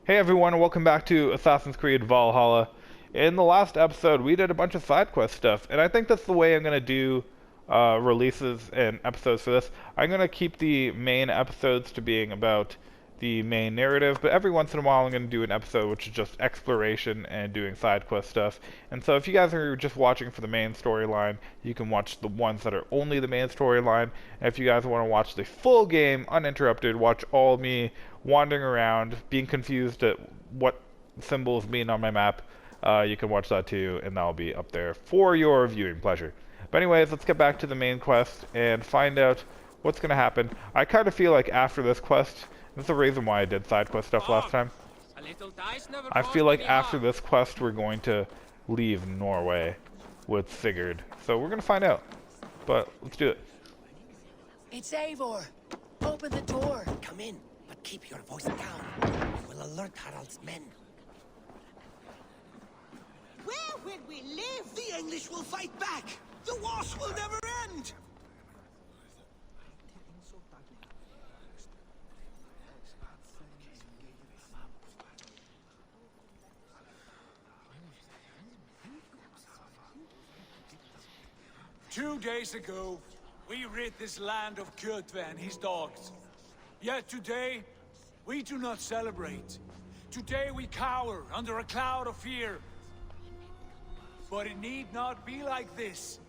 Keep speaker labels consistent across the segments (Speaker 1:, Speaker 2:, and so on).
Speaker 1: Hey everyone, welcome back to Assassin's Creed Valhalla. In the last episode, we did a bunch of side quest stuff, and I think that's the way I'm going to do releases and episodes for this. I'm going to keep the main episodes to being about the main narrative, but every once in a while I'm going to do an episode which is just exploration and doing side quest stuff. And so if you guys are just watching for the main storyline, you can watch the ones that are only the main storyline. And if you guys want to watch the full game uninterrupted, watch all me wandering around, being confused at what symbols mean on my map, you can watch that too, and that'll be up there for your viewing pleasure. But anyways, let's get back to the main quest and find out what's going to happen. I kind of feel like after this quest, that's the reason why I did side quest stuff last time. I feel like after this quest we're going to leave Norway with Sigurd. So we're going to find out. But let's do it.
Speaker 2: It's Eivor. Open the door. Come in, but keep your voice down. It will alert Harald's men.
Speaker 3: Where will we live? The English will fight back! The wars will never end!
Speaker 4: 2 days ago, we rid this land of Kjotve and his dogs. Yet today, we do not celebrate. Today we cower under a cloud of fear. But it need not be like this.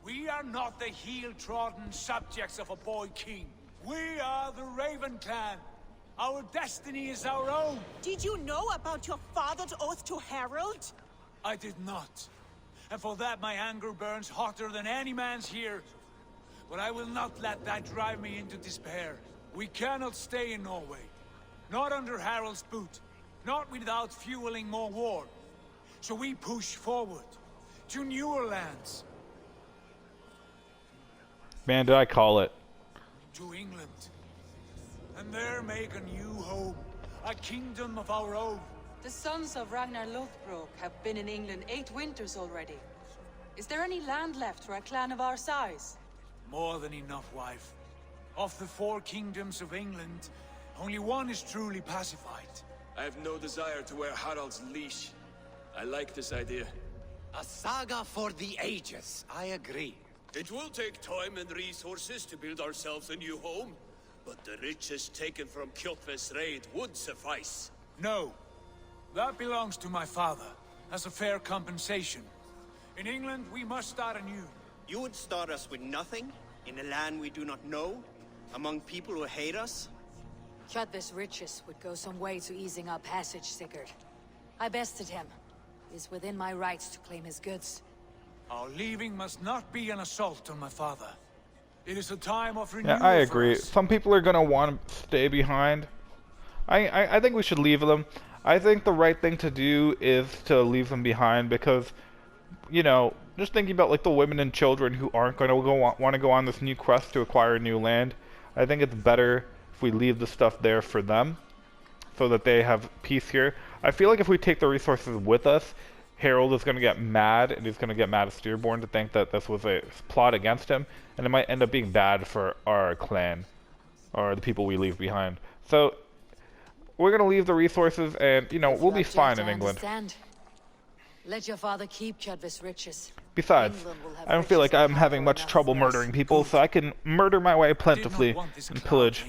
Speaker 4: We are not the heel-trodden subjects of a boy king. We are the Raven clan. Our destiny is our own.
Speaker 3: Did you know about your father's oath to Harald?
Speaker 4: I did not. And for that my anger burns hotter than any man's here. But I will not let that drive me into despair. We cannot stay in Norway. Not under Harald's boot. Not without fueling more war. So we push forward to newer lands.
Speaker 1: Man, did I call it.
Speaker 4: To England. And there make a new home. A kingdom of our own.
Speaker 5: The sons of Ragnar Lothbrok have been in England 8 winters already. Is there any land left for a clan of our size?
Speaker 4: More than enough, wife. Of the 4 kingdoms of England, only one is truly pacified.
Speaker 6: I have no desire to wear Harald's leash. I like this idea.
Speaker 2: A saga for the ages. I agree.
Speaker 6: It will take time and resources to build ourselves a new home, but the riches taken from Kjotve's raid would suffice.
Speaker 4: No. That belongs to my father, as a fair compensation. In England, we must start anew.
Speaker 7: You would start us with nothing? In a land we do not know? Among people who hate us?
Speaker 8: Kjotve's riches would go some way to easing our passage, Sigurd. I bested him. It is within my rights to claim his goods.
Speaker 4: Our leaving must not be an assault on my father. It is a time of renewal.
Speaker 1: Yeah, I agree. Some people are going to want to stay behind. I think we should leave them. I think the right thing to do is to leave them behind because, you know, just thinking about like the women and children who aren't going to want to go on this new quest to acquire new land. I think it's better if we leave the stuff there for them so that they have peace here. I feel like if we take the resources with us, Harold is going to get mad, and he's going to get mad at Steerborn to think that this was a plot against him, and it might end up being bad for our clan, or the people we leave behind. So, we're going to leave the resources, and, you know, we'll be fine in England.
Speaker 8: Let your father keep Kjotve's riches.
Speaker 1: Besides, I don't feel like I'm having much trouble murdering people, so I can murder my way plentifully and pillage.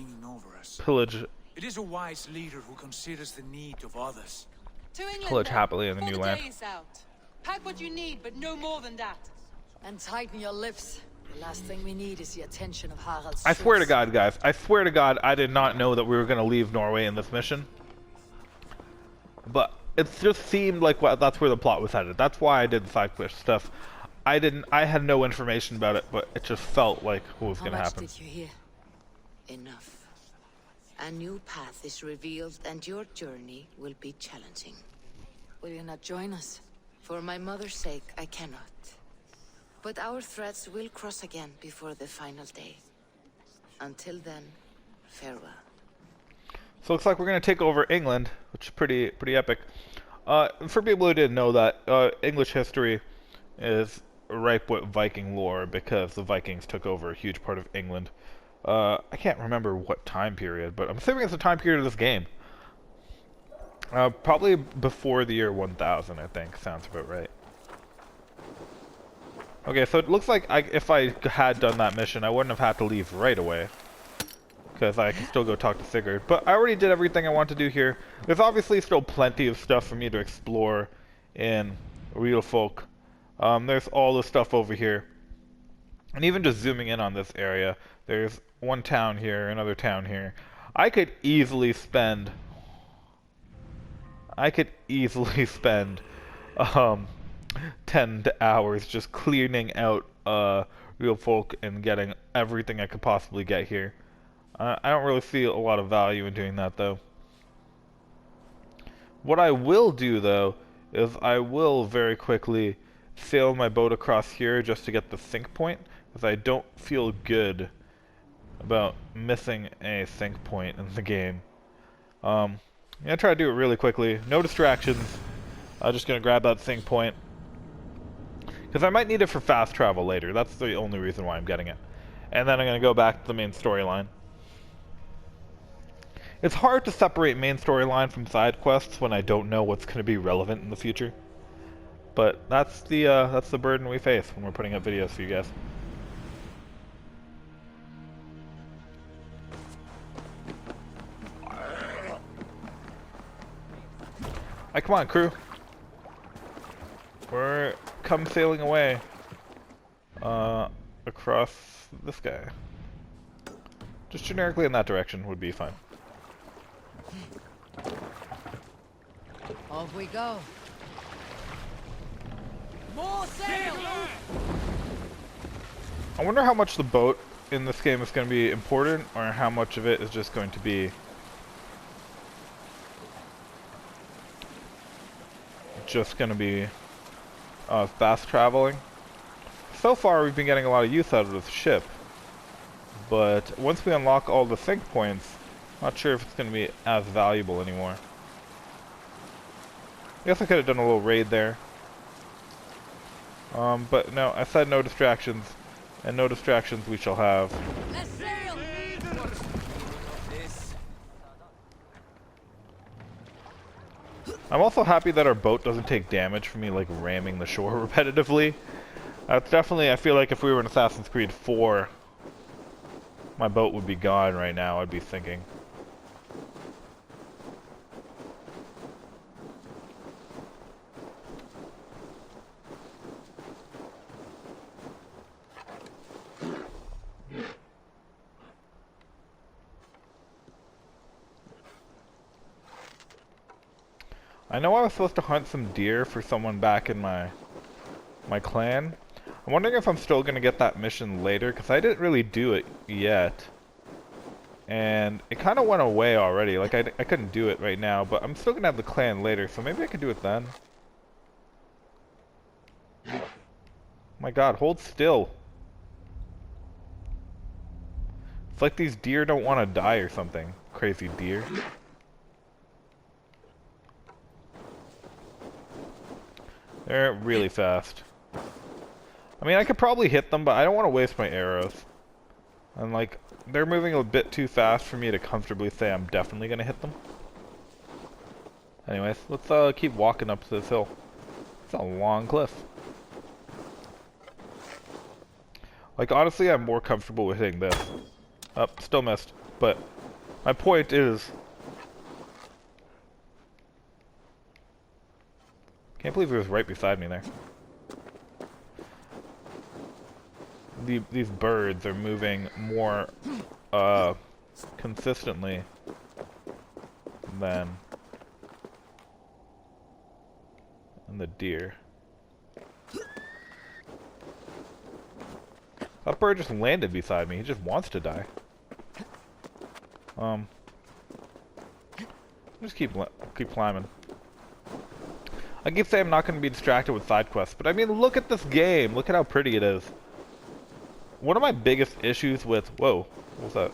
Speaker 4: It is a wise leader who considers the need of others.
Speaker 5: To England,
Speaker 1: Pillage
Speaker 5: then,
Speaker 1: happily in the
Speaker 5: before
Speaker 1: new
Speaker 5: the
Speaker 1: land.
Speaker 5: day is out. Pack what you need, but no more than that.
Speaker 8: And tighten your lips. The last thing we need is the attention of Harald's
Speaker 1: I swear to
Speaker 8: troops.
Speaker 1: God, guys, I swear to God, I did not know that we were going to leave Norway in this mission. But it just seemed like that's where the plot was headed. That's why I did the side quest stuff. I had no information about it, but it just felt like what was going to happen.
Speaker 8: How much did you hear?
Speaker 9: Enough. A new path is revealed and your journey will be challenging.
Speaker 8: Will you not join us?
Speaker 9: For my mother's sake, I cannot. But our threads will cross again before the final day. Until then, farewell.
Speaker 1: So it looks like we're going to take over England, which is pretty epic. For people who didn't know that, English history is ripe with Viking lore because the Vikings took over a huge part of England. I can't remember what time period, but I'm assuming it's the time period of this game. Probably before the year 1000, I think. Sounds about right. Okay, so it looks like if I had done that mission, I wouldn't have had to leave right away. Because I can still go talk to Sigurd. But I already did everything I want to do here. There's obviously still plenty of stuff for me to explore in Real Folk. There's all the stuff over here. And even just zooming in on this area, there's one town here, another town here. I could easily spend 10 hours just cleaning out Real Folk and getting everything I could possibly get here. I don't really see a lot of value in doing that, though. What I will do, though, is I will very quickly sail my boat across here just to get the sync point, because I don't feel good about missing a sync point in the game. I'm gonna try to do it really quickly. No distractions. I'm just gonna grab that sync point, because I might need it for fast travel later. That's the only reason why I'm getting it. And then I'm gonna go back to the main storyline. It's hard to separate main storyline from side quests when I don't know what's going to be relevant in the future. But that's the burden we face when we're putting up videos for you guys. Alright, come on, crew. We're come sailing away across this guy. Just generically in that direction would be fine.
Speaker 8: Off we go.
Speaker 2: More sail!
Speaker 1: I wonder how much the boat in this game is going to be important, or how much of it is just going to be fast traveling. So far we've been getting a lot of use out of this ship, but once we unlock all the sync points, not sure if it's going to be as valuable anymore. I guess I could have done a little raid there. But no, I said no distractions, and no distractions we shall have.
Speaker 2: Let's sail!
Speaker 1: I'm also happy that our boat doesn't take damage from me like ramming the shore repetitively. That's definitely, I feel like if we were in Assassin's Creed 4, my boat would be gone right now, I'd be thinking. I know I was supposed to hunt some deer for someone back in my clan. I'm wondering if I'm still going to get that mission later, because I didn't really do it yet. And it kind of went away already, like I couldn't do it right now, but I'm still going to have the clan later, so maybe I could do it then. Oh my god, hold still. It's like these deer don't want to die or something. Crazy deer. They're really fast. I mean, I could probably hit them, but I don't want to waste my arrows. And like, they're moving a bit too fast for me to comfortably say I'm definitely going to hit them. Anyways, let's keep walking up to this hill. It's a long cliff. Like, honestly, I'm more comfortable with hitting this. Oh, still missed. But my point is, can't believe he was right beside me there. These birds are moving more consistently than the deer. That bird just landed beside me. He just wants to die. Just keep climbing. I keep saying I'm not going to be distracted with side quests, but I mean, look at this game. Look at how pretty it is. One of my biggest issues with... Whoa, what was that?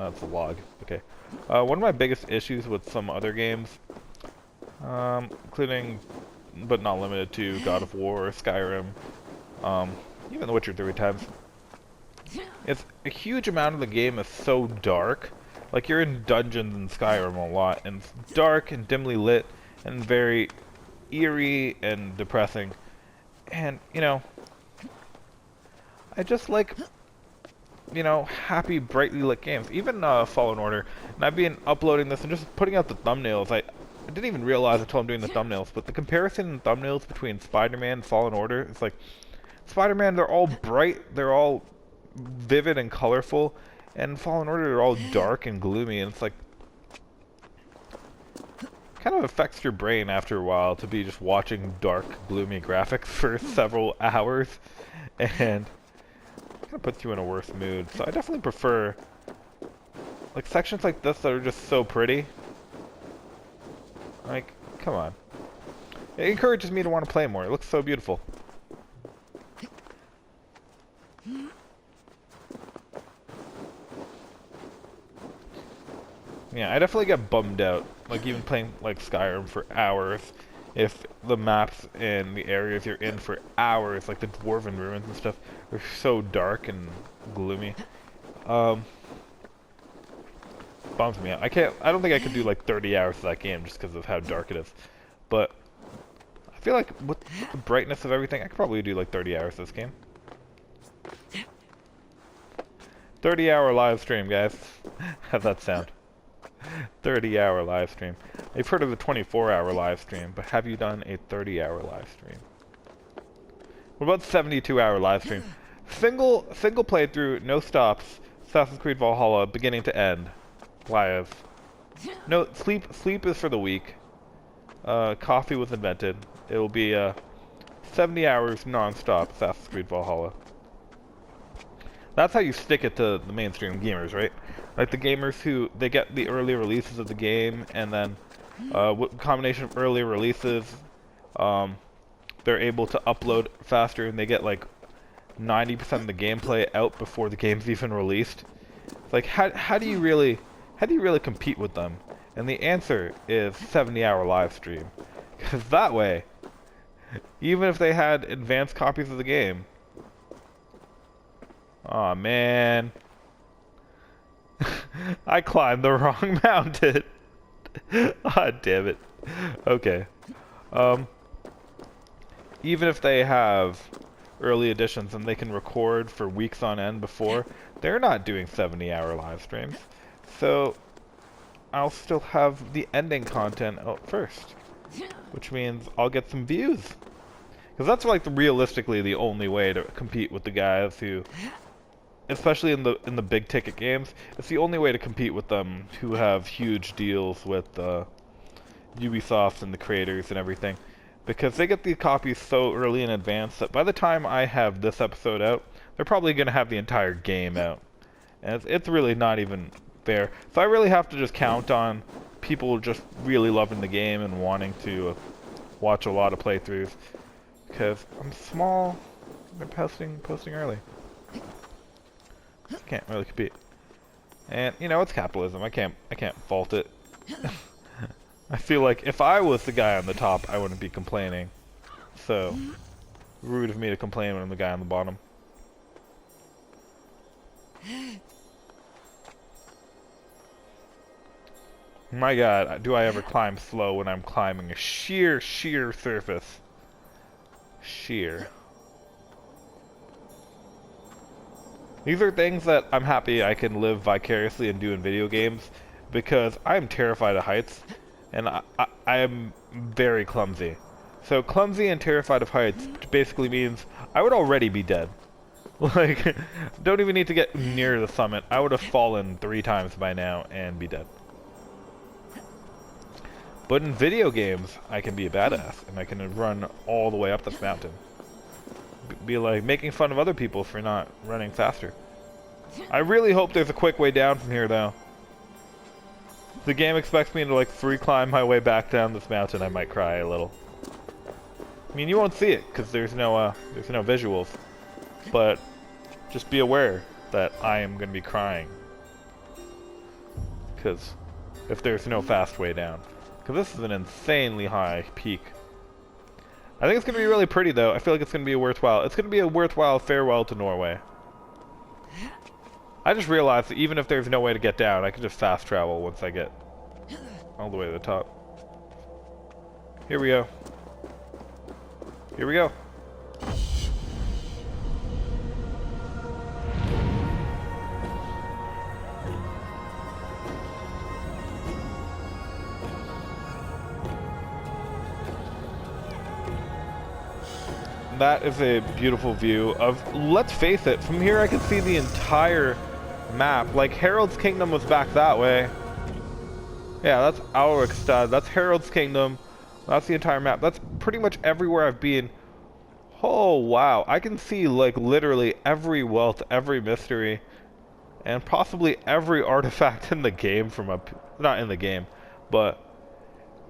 Speaker 1: Oh, it's a log. Okay. One of my biggest issues with some other games, including, but not limited to, God of War, Skyrim, even The Witcher 3 times, is a huge amount of the game is so dark. Like, you're in dungeons in Skyrim a lot, and it's dark and dimly lit, and very eerie and depressing. And, you know, I just like, you know, happy, brightly lit games. Even Fallen Order. And I've been uploading this and just putting out the thumbnails. I didn't even realize until I'm doing the thumbnails, but the comparison in thumbnails between Spider-Man and Fallen Order, it's like, Spider-Man, they're all bright, they're all vivid and colorful, and Fallen Order, they're all dark and gloomy, and it's like, kind of affects your brain after a while to be just watching dark, gloomy graphics for several hours, and kind of puts you in a worse mood. So I definitely prefer, like, sections like this that are just so pretty. Like, come on. It encourages me to want to play more. It looks so beautiful. Yeah, I definitely get bummed out, like even playing like Skyrim for hours, if the maps and the areas you're in for hours, like the Dwarven ruins and stuff, are so dark and gloomy. Bums me out. I don't think I could do like 30 hours of that game just because of how dark it is. But I feel like with the brightness of everything, I could probably do like 30 hours of this game. 30-hour live stream, guys. How's that sound? 30-hour live stream. I've heard of the 24-hour live stream, but have you done a 30-hour live stream? What about 72-hour live stream? Single playthrough, no stops, Assassin's Creed Valhalla, beginning to end, live. No sleep is for the weak. Coffee was invented. It will be 70 hours non-stop Assassin's Creed Valhalla. That's how you stick it to the mainstream gamers, right? Like the gamers who, they get the early releases of the game, and then combination of early releases, they're able to upload faster, and they get like 90% of the gameplay out before the game's even released. It's like, how do you really compete with them? And the answer is 70-hour live stream. Because that way, even if they had advanced copies of the game, aw, man. I climbed the wrong mountain. Ah, damn it. Okay. Even if they have early editions and they can record for weeks on end before, they're not doing 70-hour live streams. So, I'll still have the ending content out first. Which means I'll get some views. Because that's like realistically the only way to compete with the guys who, especially in the big ticket games, it's the only way to compete with them who have huge deals with Ubisoft and the creators and everything, because they get the copies so early in advance that by the time I have this episode out, they're probably going to have the entire game out, and it's really not even fair. So I really have to just count on people just really loving the game and wanting to watch a lot of playthroughs, because I'm small, they're posting early. Can't really compete. And, you know, it's capitalism. I can't fault it. I feel like if I was the guy on the top, I wouldn't be complaining. So, rude of me to complain when I'm the guy on the bottom. My god, do I ever climb slow when I'm climbing a sheer surface. Sheer. These are things that I'm happy I can live vicariously and do in video games, because I'm terrified of heights, and I am very clumsy. So clumsy and terrified of heights basically means I would already be dead. Like, don't even need to get near the summit. I would have fallen 3 times by now and be dead. But in video games, I can be a badass, and I can run all the way up this mountain. Be like making fun of other people for not running faster. I really hope there's a quick way down from here, though. The game expects me to like free climb my way back down this mountain. I might cry a little. I mean, you won't see it because there's no visuals, but just be aware that I am going to be crying, because if there's no fast way down, because this is an insanely high peak. I think it's going to be really pretty, though. I feel like it's going to be a worthwhile farewell to Norway. I just realized that even if there's no way to get down, I can just fast travel once I get all the way to the top. Here we go. Here we go. That is a beautiful view of, let's face it, from here I can see the entire map. Like, Harold's Kingdom was back that way. Yeah, that's Aurikstad, that's Harold's Kingdom, that's the entire map. That's pretty much everywhere I've been. Oh, wow. I can see, like, literally every wealth, every mystery, and possibly every artifact in the game from up... Not in the game, but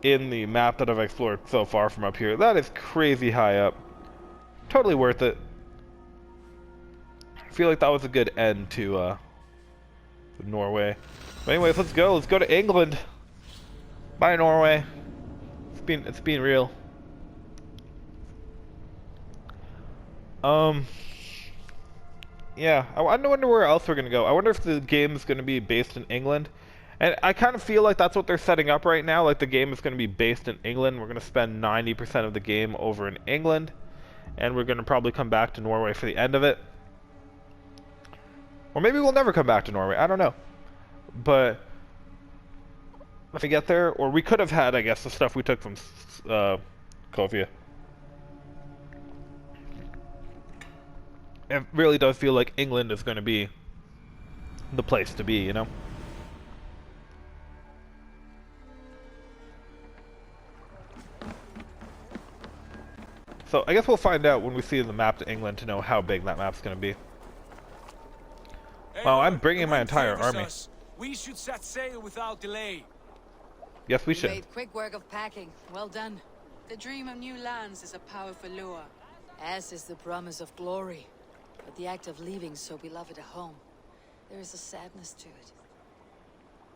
Speaker 1: in the map that I've explored so far from up here. That is crazy high up. Totally worth it. I feel like that was a good end to Norway. But anyways, let's go. Let's go to England. Bye, Norway. It's been real. Yeah, I wonder where else we're gonna go. I wonder if the game is gonna be based in England. And I kind of feel like that's what they're setting up right now. Like, the game is gonna be based in England. We're gonna spend 90% of the game over in England. And we're going to probably come back to Norway for the end of it. Or maybe we'll never come back to Norway. I don't know. But if we get there, or we could have had, I guess, the stuff we took from Kovia. It really does feel like England is going to be the place to be, you know? So I guess we'll find out when we see the map to England to know how big that map's going to be. Wow, I'm bringing my entire army.
Speaker 4: We should set sail without delay.
Speaker 1: Yes, we
Speaker 8: You
Speaker 1: should.
Speaker 8: made quick work of packing. Well done.
Speaker 5: The dream of new lands is a powerful lure.
Speaker 8: As is the promise of glory. But the act of leaving so beloved a home, there is a sadness to it.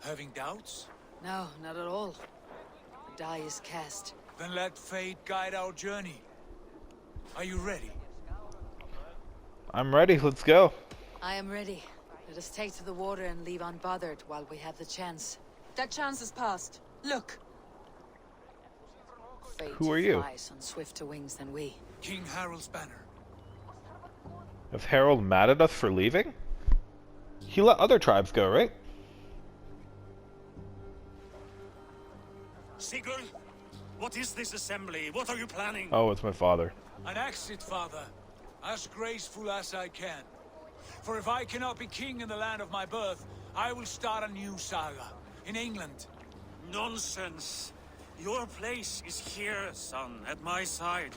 Speaker 4: Having doubts?
Speaker 8: No, not at all. The die is cast.
Speaker 4: Then let fate guide our journey. Are you ready?
Speaker 1: I'm ready. Let's go.
Speaker 8: I am ready. Let us take to the water and leave unbothered while we have the chance.
Speaker 5: That chance is past. Look.
Speaker 8: Fate
Speaker 1: Who are you?
Speaker 8: flies on swifter wings than we.
Speaker 4: King Harald's banner.
Speaker 1: Is Harold mad at us for leaving? He let other tribes go, right?
Speaker 10: Sigurd, what is this assembly? What are you planning?
Speaker 1: Oh, it's my father.
Speaker 4: An exit, father. As graceful as I can. For if I cannot be king in the land of my birth, I will start a new saga. In England.
Speaker 10: Nonsense. Your place is here, son, at my side.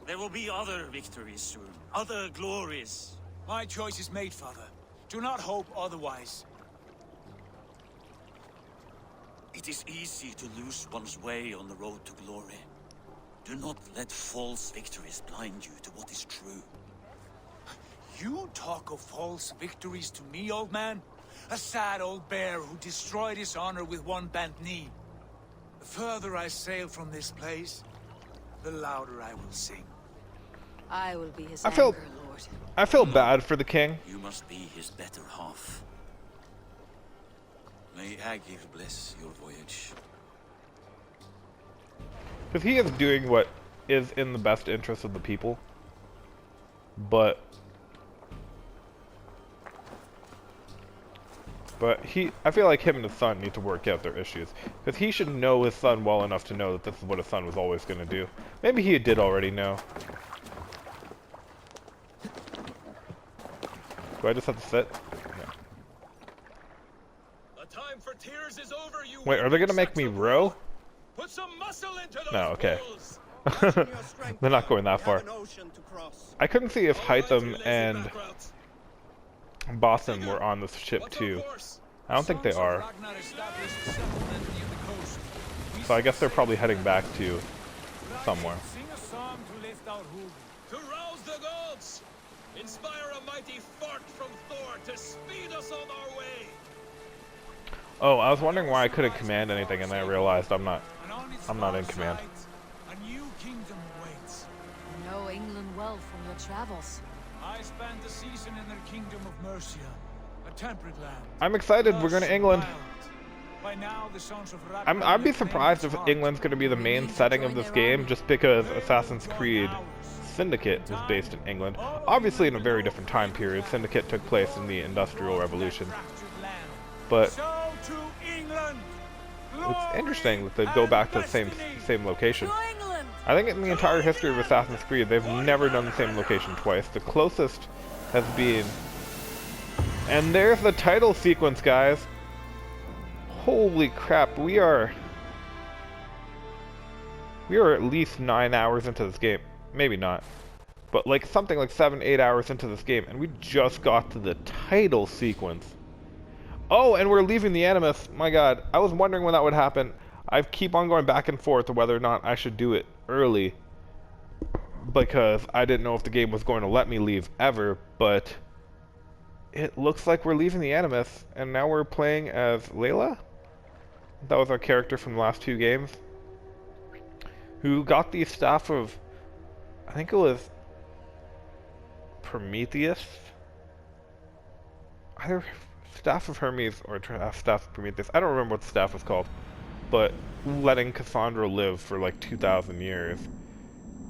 Speaker 10: There will be other victories soon. Other glories.
Speaker 4: My choice is made, father. Do not hope otherwise.
Speaker 10: It is easy to lose one's way on the road to glory. Do not let false victories blind you to what is true.
Speaker 4: You talk of false victories to me, old man? A sad old bear who destroyed his honor with one bent knee. The further I sail from this place, the louder I will sing.
Speaker 8: I will be his
Speaker 1: I feel-
Speaker 8: anchor, Lord.
Speaker 1: I feel bad for the king.
Speaker 10: You must be his better half. May Agir bless your voyage.
Speaker 1: Because he is doing what is in the best interest of the people. But I feel like him and his son need to work out their issues. Because he should know his son well enough to know that this is what his son was always going to do. Maybe he did already know. Do I just have to sit? No.
Speaker 6: The time for tears is over, you
Speaker 1: Wait, are they going to make me row?
Speaker 6: Put some muscle into those
Speaker 1: No, okay.
Speaker 6: bulls.
Speaker 1: They're not going that
Speaker 7: We
Speaker 1: far.
Speaker 7: have an ocean to cross.
Speaker 1: I couldn't see if
Speaker 6: All right,
Speaker 1: Hytham
Speaker 6: you lazy
Speaker 1: and
Speaker 6: backroutes.
Speaker 1: Boston were on this ship
Speaker 6: What's
Speaker 1: too.
Speaker 6: our course?
Speaker 1: I don't think they
Speaker 4: Sons of
Speaker 1: are.
Speaker 4: Ragnar established a settlement near the coast. We
Speaker 1: So I guess they're probably heading back to somewhere.
Speaker 4: Sing a song to lift our hood.
Speaker 6: To rouse the gods! Inspire a mighty fart from Thor to speed us on our way!
Speaker 1: Oh, I was wondering why I couldn't command anything, and then I realized I'm not.
Speaker 4: And on its
Speaker 1: I'm not
Speaker 4: far
Speaker 1: in command.
Speaker 4: side, a new kingdom awaits.
Speaker 8: You know England well from your travels.
Speaker 4: I spent a season in their kingdom of Mercia. A temperate land.
Speaker 1: I'm excited. We're going to England.
Speaker 4: Wild. By now, the sons of
Speaker 1: I'd be
Speaker 4: have claimed
Speaker 1: surprised
Speaker 4: its
Speaker 1: if
Speaker 4: heart.
Speaker 1: England's going to be the main setting of this game, just because Assassin's Creed Syndicate was based in England. Obviously in a very different time period. Syndicate took place in the Industrial Revolution. But
Speaker 4: So to England,
Speaker 1: it's interesting that they go back to the same location. I think in the entire history of Assassin's Creed, they've never done the same location twice. The closest has been... And there's the title sequence, guys! Holy crap, we are at least 9 hours into this game. Maybe not. But like something like 7-8 hours into this game, and we just got to the title sequence. Oh, and we're leaving the Animus. My god, I was wondering when that would happen. I keep on going back and forth to whether or not I should do it early, because I didn't know if the game was going to let me leave ever, but it looks like we're leaving the Animus, and now we're playing as Layla? That was our character from the last 2 games, who got the staff of, I think it was Prometheus? Either Staff of Hermes or Staff of Prometheus. I don't remember what the staff was called, but letting Cassandra live for like 2,000 years.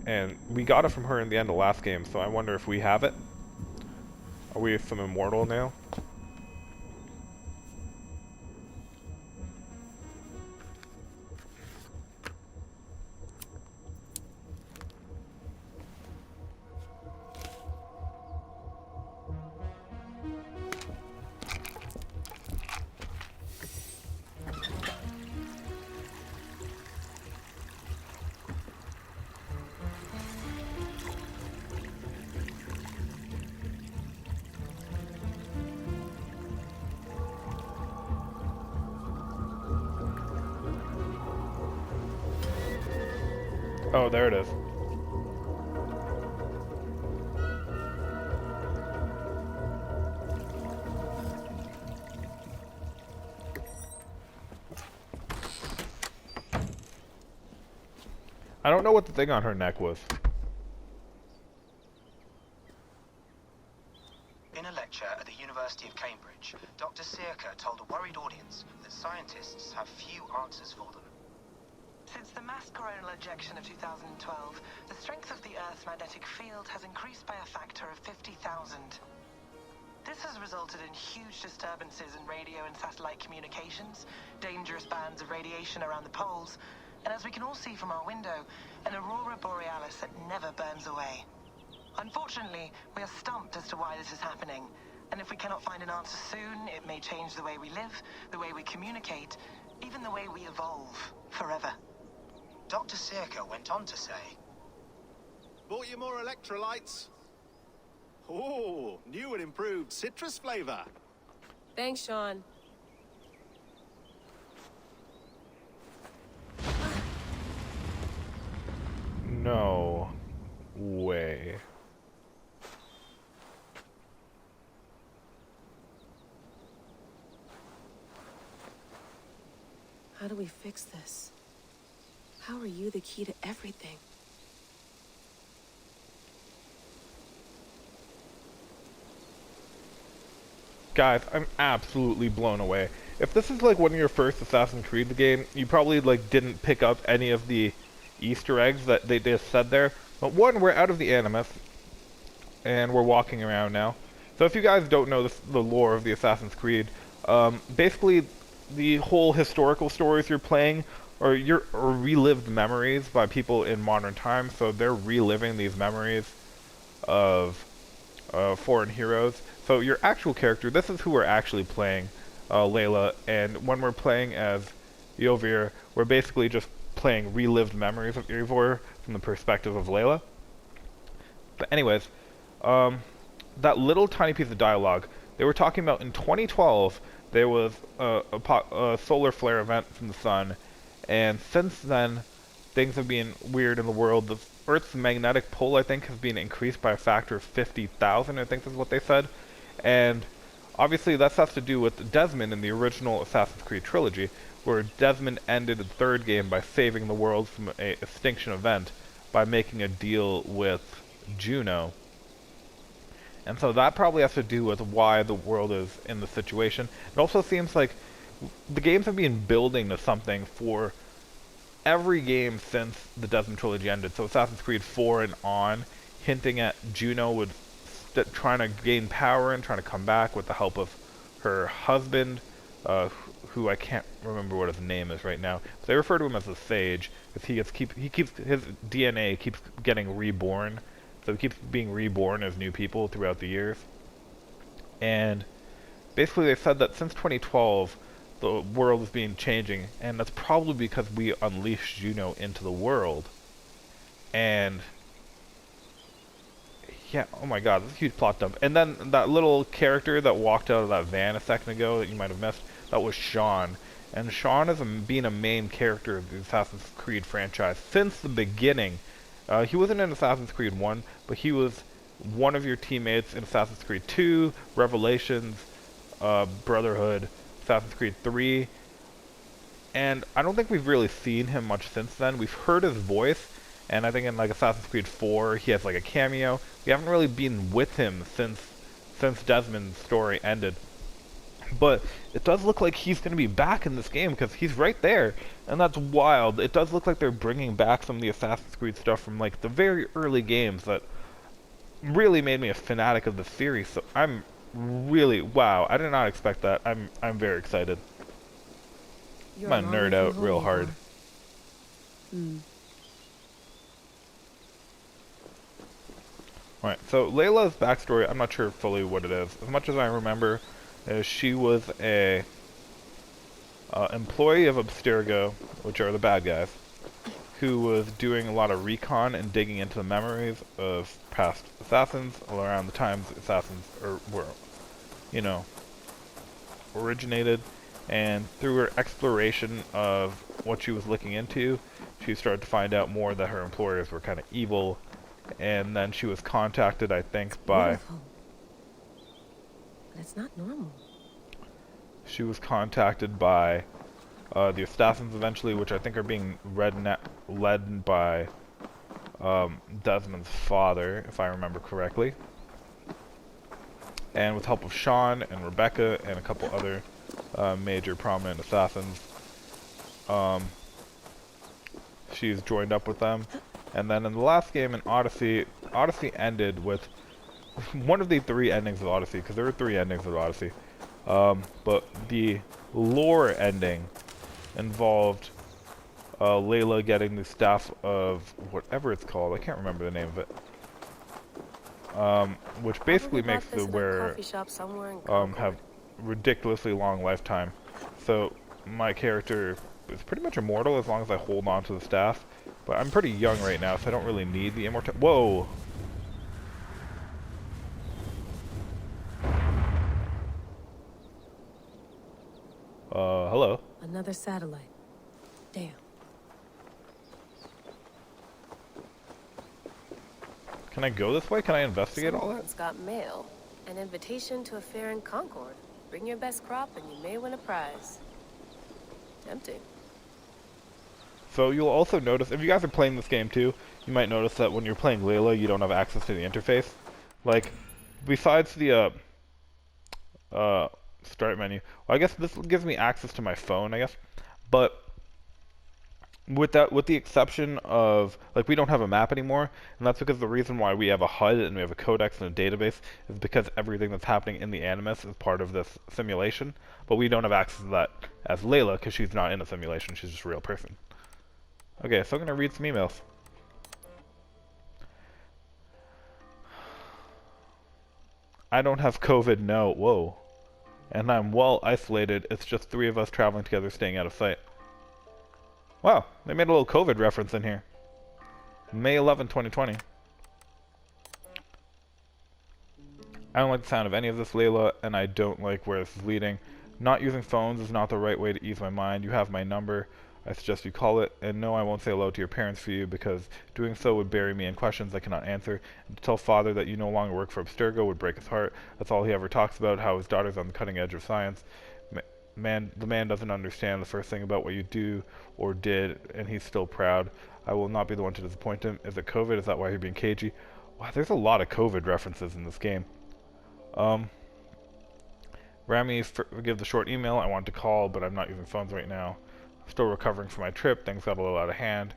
Speaker 1: And we got it from her in the end of last game, so I wonder if we have it. Are we some immortal now? Oh, there it is. I don't know what the thing on her neck was.
Speaker 11: In a lecture at the University of Cambridge, Dr. Circa told a worried audience that scientists have few answers for them.
Speaker 12: Since the mass coronal ejection of 2012, the strength of the Earth's magnetic field has increased by a factor of 50,000. This has resulted in huge disturbances in radio and satellite communications, dangerous bands of radiation around the poles, and as we can all see from our window, an aurora borealis that never burns away. Unfortunately, we are stumped as to why this is happening, and if we cannot find an answer soon, it may change the way we live, the way we communicate, even the way we evolve forever.
Speaker 11: Dr. Circa went on to say,
Speaker 13: "Bought you more electrolytes? Oh, new and improved citrus flavor."
Speaker 14: Thanks, Sean.
Speaker 1: No way.
Speaker 14: How do we fix this? How are you the key to everything?
Speaker 1: Guys, I'm absolutely blown away. If this is like one of your first Assassin's Creed game, you probably like didn't pick up any of the Easter eggs that they just said there. But one, we're out of the Animus, and we're walking around now. So if you guys don't know the lore of the Assassin's Creed, basically the whole historical stories you're playing or relived memories by people in modern times, so they're reliving these memories of foreign heroes. So your actual character, this is who we're actually playing, Layla, and when we're playing as Eivor, we're basically just playing relived memories of Eivor from the perspective of Layla. But anyways, that little tiny piece of dialogue, they were talking about in 2012, there was a solar flare event from the sun, and since then, things have been weird in the world. The Earth's magnetic pull, I think, has been increased by a factor of 50,000, I think that's what they said. And obviously that has to do with Desmond in the original Assassin's Creed trilogy, where Desmond ended the third game by saving the world from an extinction event by making a deal with Juno. And so that probably has to do with why the world is in the situation. It also seems like the games have been building to something for every game since the Desmond trilogy ended. So Assassin's Creed 4 and on, hinting at Juno trying to gain power and trying to come back with the help of her husband, who I can't remember what his name is right now. But they refer to him as the Sage, because he keeps his DNA keeps getting reborn. So he keeps being reborn as new people throughout the years. And basically they said that since 2012, the world is being changing, and that's probably because we unleashed Juno into the world. And yeah, oh my god, this is a huge plot dump. And then that little character that walked out of that van a second ago that you might have missed, that was Sean. And Sean has been a main character of the Assassin's Creed franchise since the beginning. He wasn't in Assassin's Creed 1, but he was one of your teammates in Assassin's Creed 2, Revelations, Brotherhood, Assassin's Creed 3. And I don't think we've really seen him much since then. We've heard his voice, and I think in like Assassin's Creed 4 he has like a cameo. We haven't really been with him since Desmond's story ended. But it does look like he's going to be back in this game, because he's right there, and that's wild. It does look like they're bringing back some of the Assassin's Creed stuff from like the very early games that really made me a fanatic of the series. So I'm really, wow, I did not expect that. I'm very excited. I'm gonna nerd out real hard. Alright, so Layla's backstory, I'm not sure fully what it is. As much as I remember, she was a employee of Abstergo, which are the bad guys, who was doing a lot of recon and digging into the memories of past assassins around the times assassins were, you know, originated. And through her exploration of what she was looking into, she started to find out more that her employers were kind of evil. And then she was contacted, I think, by...
Speaker 14: Beautiful. But it's not normal.
Speaker 1: She was contacted by the Assassins eventually, which I think are being led by Desmond's father, if I remember correctly. And with help of Sean and Rebecca and a couple other major prominent assassins, she's joined up with them. And then in the last game in Odyssey ended with one of the three endings of Odyssey, because there were three endings of Odyssey. But the lore ending involved Layla getting the staff of whatever it's called. I can't remember the name of it. Which basically makes the wearer have ridiculously long lifetime. So my character is pretty much immortal as long as I hold on to the staff. But I'm pretty young right now, so I don't really need the immortality. Whoa! Hello?
Speaker 14: Another satellite. Damn.
Speaker 1: Can I go this way? Can I investigate all that?
Speaker 14: Someone's got mail. An invitation to a fair in Concord. Bring your best crop and you may win a prize. Tempting.
Speaker 1: So you'll also notice, if you guys are playing this game too, you might notice that when you're playing Layla, you don't have access to the interface. Like, besides the start menu, well, I guess this gives me access to my phone, I guess. But with the exception of, like, we don't have a map anymore, and that's because the reason why we have a HUD and we have a codex and a database is because everything that's happening in the Animus is part of this simulation. But we don't have access to that as Layla because she's not in a simulation; she's just a real person. Okay, so I'm gonna read some emails. I don't have COVID, no. Whoa. And I'm well isolated. It's just 3 of us traveling together, staying out of sight. Wow, they made a little COVID reference in here. May 11, 2020. I don't like the sound of any of this, Layla, and I don't like where this is leading. Not using phones is not the right way to ease my mind. You have my number. I suggest you call it, and no, I won't say hello to your parents for you, because doing so would bury me in questions I cannot answer. And to tell father that you no longer work for Abstergo would break his heart. That's all he ever talks about, how his daughter's on the cutting edge of science. The man doesn't understand the first thing about what you do or did, and he's still proud. I will not be the one to disappoint him. Is it COVID? Is that why you're being cagey? Wow, there's a lot of COVID references in this game. Rami, forgive the short email. I wanted to call, but I'm not using phones right now. I'm still recovering from my trip. Things got a little out of hand.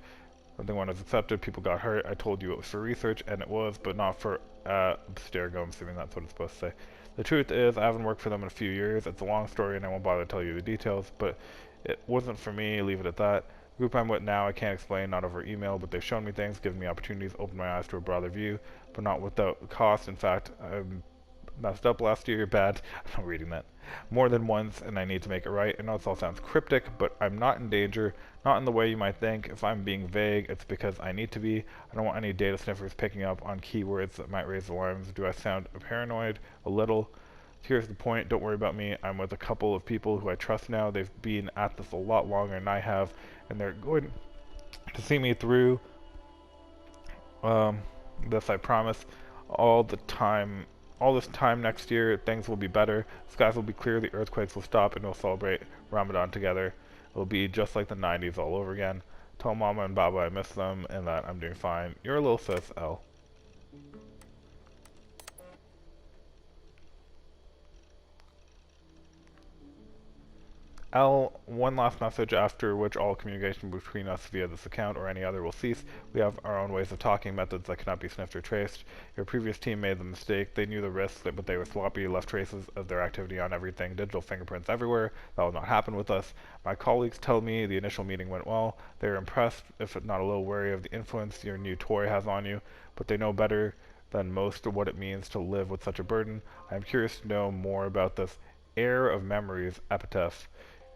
Speaker 1: Nothing was accepted. People got hurt. I told you it was for research, and it was, but not for Abstergo. I'm assuming that's what it's supposed to say. The truth is, I haven't worked for them in a few years. It's a long story, and I won't bother to tell you the details, but it wasn't for me. Leave it at that. The group I'm with now, I can't explain, not over email, but they've shown me things, given me opportunities, opened my eyes to a broader view, but not without cost. In fact, I messed up last year. Bad. I'm not reading that. More than once, and I need to make it right. I know this all sounds cryptic, but I'm not in danger. Not in the way you might think. If I'm being vague, it's because I need to be. I don't want any data sniffers picking up on keywords that might raise alarms. Do I sound paranoid? A little. Here's the point. Don't worry about me. I'm with a couple of people who I trust now. They've been at this a lot longer than I have, and they're going to see me through this, I promise. All this time next year, things will be better. Skies will be clear, the earthquakes will stop, and we'll celebrate Ramadan together. It'll be just like the 90s all over again. Tell Mama and Baba I miss them, and that I'm doing fine. You're a little sis, L. L, one last message after which all communication between us via this account or any other will cease. We have our own ways of talking, methods that cannot be sniffed or traced. Your previous team made the mistake. They knew the risks, but they were sloppy, left traces of their activity on everything, digital fingerprints everywhere. That will not happen with us. My colleagues tell me the initial meeting went well. They are impressed, if not a little wary of the influence your new toy has on you, but they know better than most of what it means to live with such a burden. I am curious to know more about this heir of memories epitaph.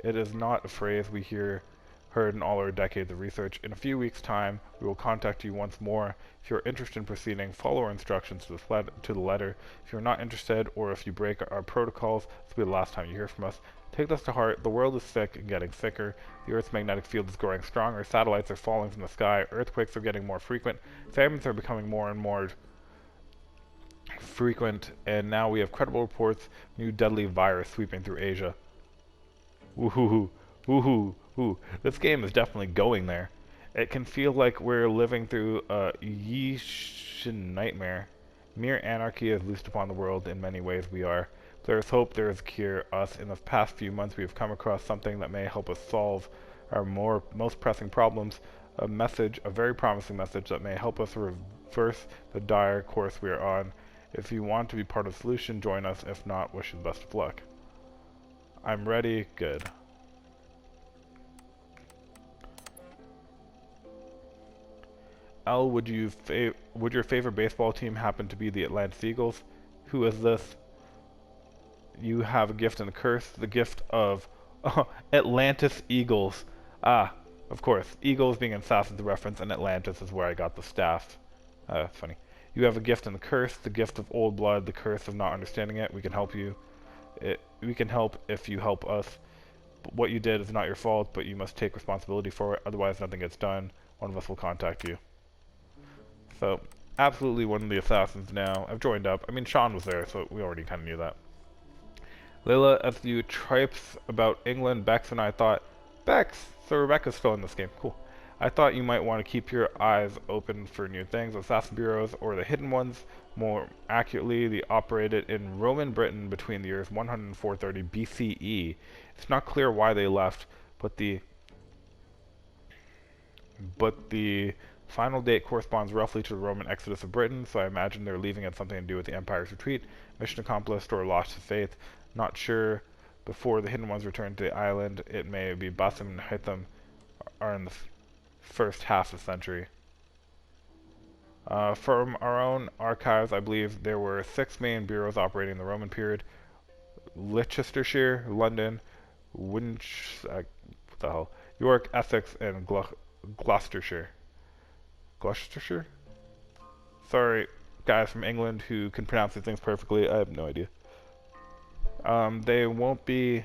Speaker 1: It is not a phrase we heard in all our decades of research. In a few weeks' time, we will contact you once more. If you are interested in proceeding, follow our instructions to the letter. If you are not interested, or if you break our protocols, this will be the last time you hear from us. Take this to heart. The world is sick and getting sicker. The Earth's magnetic field is growing stronger. Satellites are falling from the sky. Earthquakes are getting more frequent. Famines are becoming more and more frequent. And now we have credible reports of new deadly virus sweeping through Asia. Woohoo, woohoo, woo. This game is definitely going there. It can feel like we're living through a Yishin nightmare. Mere anarchy is loosed upon the world. In many ways we are. There is hope, there is a cure. Us, in the past few months, we have come across something that may help us solve our most pressing problems. A message, a very promising message that may help us reverse the dire course we are on. If you want to be part of the solution, join us. If not, wish you the best of luck. I'm ready. Good. L, would your favorite baseball team happen to be the Atlantis Eagles? Who is this? You have a gift and a curse. The gift of Atlantis Eagles. Ah, of course. Eagles being an Assassin's reference, and Atlantis is where I got the staff. Funny. You have a gift and a curse. The gift of old blood. The curse of not understanding it. We can help you. We can help if you help us. But what you did is not your fault, but you must take responsibility for it. Otherwise, nothing gets done. One of us will contact you. So, absolutely one of the assassins now. I've joined up. I mean, Sean was there, so we already kind of knew that. Layla, as you tripes about England, Bex and I thought, Bex! So Rebecca's still in this game. Cool. I thought you might want to keep your eyes open for new things. Assassin bureaus, or the hidden ones, more accurately, they operated in Roman Britain between the years 100 and 430 BCE. It's not clear why they left, but the final date corresponds roughly to the Roman exodus of Britain, so I imagine they're leaving it something to do with the Empire's retreat, mission accomplished, or lost to faith. Not sure. Before the hidden ones return to the island, it may be Basim and Hytham are in the first half of the century. From our own archives, I believe there were 6 main bureaus operating in the Roman period: Leicestershire, London, York, Essex, and Gloucestershire. Gloucestershire? Sorry, guys from England who can pronounce these things perfectly. I have no idea. They won't be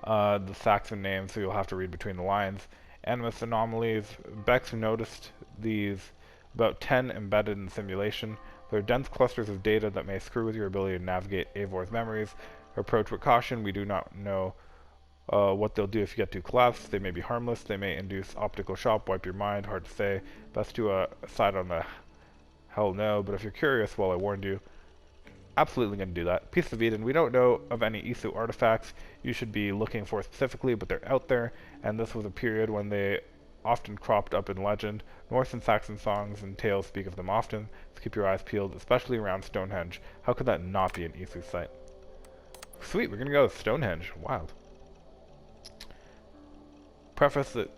Speaker 1: the Saxon names, so you'll have to read between the lines. Animus anomalies. Bex noticed these about 10 embedded in the simulation. They're dense clusters of data that may screw with your ability to navigate Eivor's memories. Approach with caution. We do not know what they'll do if you get too collapsed. They may be harmless. They may induce optical shock, wipe your mind. Hard to say. Best to side on the hell no. But if you're curious, well, I warned you. absolutely going to do that. Piece of Eden, we don't know of any Isu artifacts you should be looking for specifically, but they're out there, and this was a period when they often cropped up in legend. Norse and Saxon songs and tales speak of them often, so keep your eyes peeled, especially around Stonehenge. How could that not be an Isu site? Sweet, we're going to go with Stonehenge. Wild. Preface that,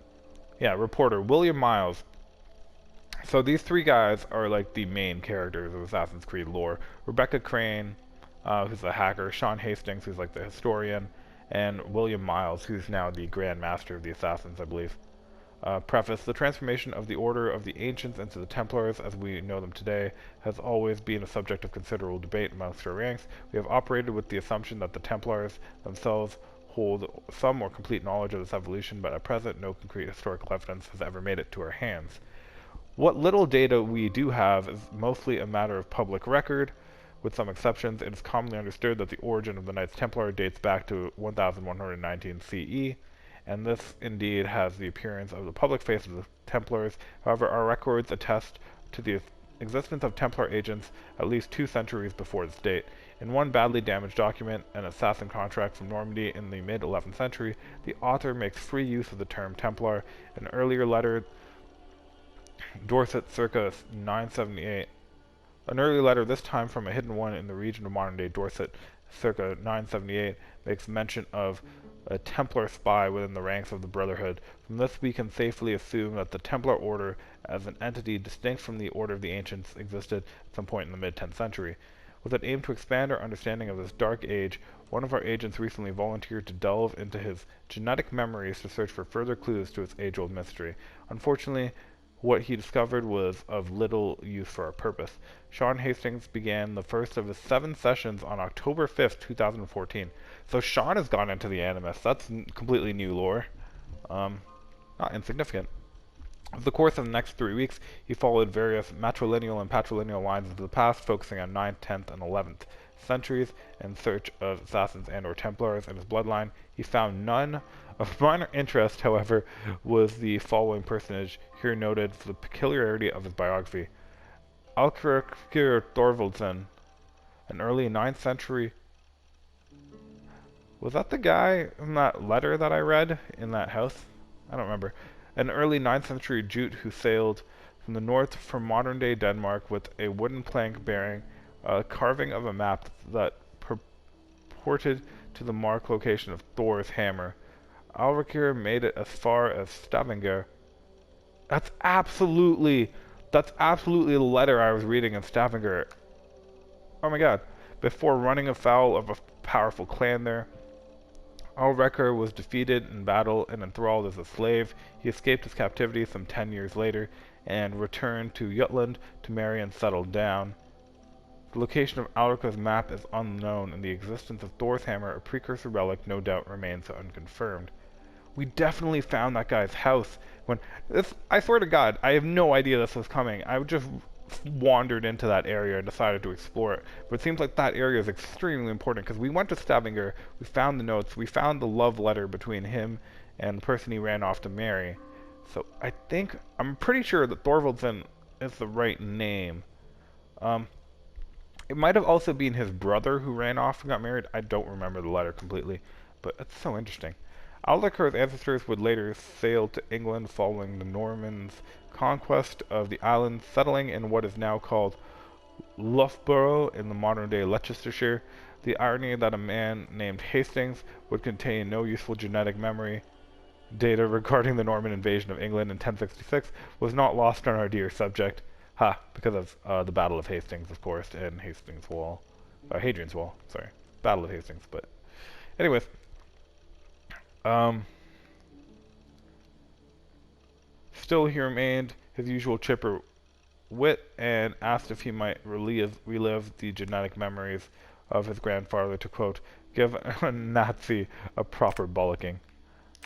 Speaker 1: yeah, reporter, William Miles. So these three guys are like the main characters of Assassin's Creed lore. Rebecca Crane, who's the hacker, Sean Hastings, who's like the historian, and William Miles, who's now the Grand Master of the Assassins, I believe. Preface, the transformation of the Order of the Ancients into the Templars, as we know them today, has always been a subject of considerable debate amongst our ranks. We have operated with the assumption that the Templars themselves hold some or complete knowledge of this evolution, but at present no concrete historical evidence has ever made it to our hands. What little data we do have is mostly a matter of public record. With some exceptions, it is commonly understood that the origin of the Knights Templar dates back to 1119 CE, and this indeed has the appearance of the public face of the Templars. However, our records attest to the existence of Templar agents at least 2 centuries before this date. In one badly damaged document, an assassin contract from Normandy in the mid-11th century, the author makes free use of the term Templar. An earlier letter, Dorset circa 978. An early letter, this time from a hidden one in the region of modern-day Dorset, circa 978, makes mention of a Templar spy within the ranks of the Brotherhood. From this we can safely assume that the Templar Order, as an entity distinct from the Order of the Ancients, existed at some point in the mid-10th century. With an aim to expand our understanding of this dark age, one of our agents recently volunteered to delve into his genetic memories to search for further clues to its age-old mystery. Unfortunately, what he discovered was of little use for our purpose. Sean Hastings began the first of his 7 sessions on October 5th, 2014. So Sean has gone into the Animus. That's completely new lore. Not insignificant. Over the course of the next 3 weeks, he followed various matrilineal and patrilineal lines into the past, focusing on 9th, 10th, and 11th centuries in search of assassins and or Templars in his bloodline. He found none. Of minor interest, however, was the following personage, here noted for the peculiarity of his biography. Alkirkir Thorvaldsson, an early 9th century... Was that the guy in that letter that I read in that house? I don't remember. An early 9th century Jute who sailed from the north from modern-day Denmark with a wooden plank bearing a carving of a map that purported to the mark location of Thor's hammer. Alrekir made it as far as Stavanger. That's absolutely the letter I was reading in Stavanger. Oh my god. Before running afoul of a powerful clan there. Alrekir was defeated in battle and enthralled as a slave. He escaped his captivity some 10 years later and returned to Jutland to marry and settle down. The location of Alrekir's map is unknown, and the existence of Thor's hammer, a precursor relic, no doubt remains unconfirmed. We definitely found that guy's house when this. I swear to God, I have no idea this was coming. I just wandered into that area and decided to explore it. But it seems like that area is extremely important because we went to Stavanger, we found the notes, we found the love letter between him and the person he ran off to marry. So I'm pretty sure that Thorvaldsson is the right name. It might have also been his brother who ran off and got married. I don't remember the letter completely, but it's so interesting. Alrekir's ancestors would later sail to England following the Normans' conquest of the island, settling in what is now called Loughborough in the modern-day Leicestershire. The irony that a man named Hastings would contain no useful genetic memory data regarding the Norman invasion of England in 1066 was not lost on our dear subject. Because of the Battle of Hastings, of course, and Hadrian's Wall. Sorry. Battle of Hastings, but... Anyways. Still he remained his usual chipper wit and asked if he might relive the genetic memories of his grandfather to, quote, give a Nazi a proper bollocking.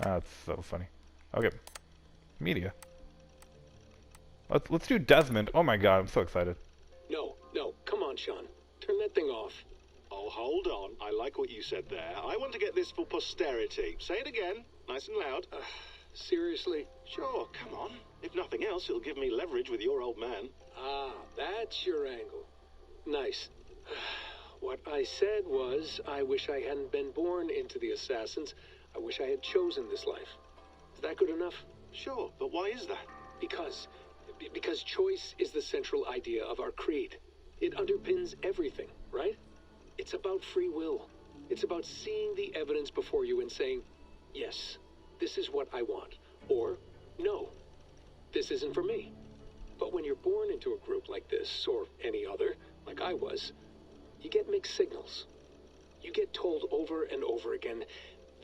Speaker 1: That's so funny. Okay. Media. Let's do Desmond. Oh my god, I'm so excited.
Speaker 15: No, come on, Sean. Turn that thing off.
Speaker 13: Oh, hold on. I like what you said there. I want to get this for posterity. Say it again, nice and loud.
Speaker 15: Seriously?
Speaker 13: Sure, come on. If nothing else, it'll give me leverage with your old man.
Speaker 15: Ah, that's your angle. Nice. What I said was, I wish I hadn't been born into the Assassins. I wish I had chosen this life. Is that good enough?
Speaker 13: Sure, but why is that?
Speaker 15: Because choice is the central idea of our creed. It underpins everything, right? It's about free will. It's about seeing the evidence before you and saying, yes, this is what I want. Or, no, this isn't for me. But when you're born into a group like this, or any other, like I was, you get mixed signals. You get told over and over again,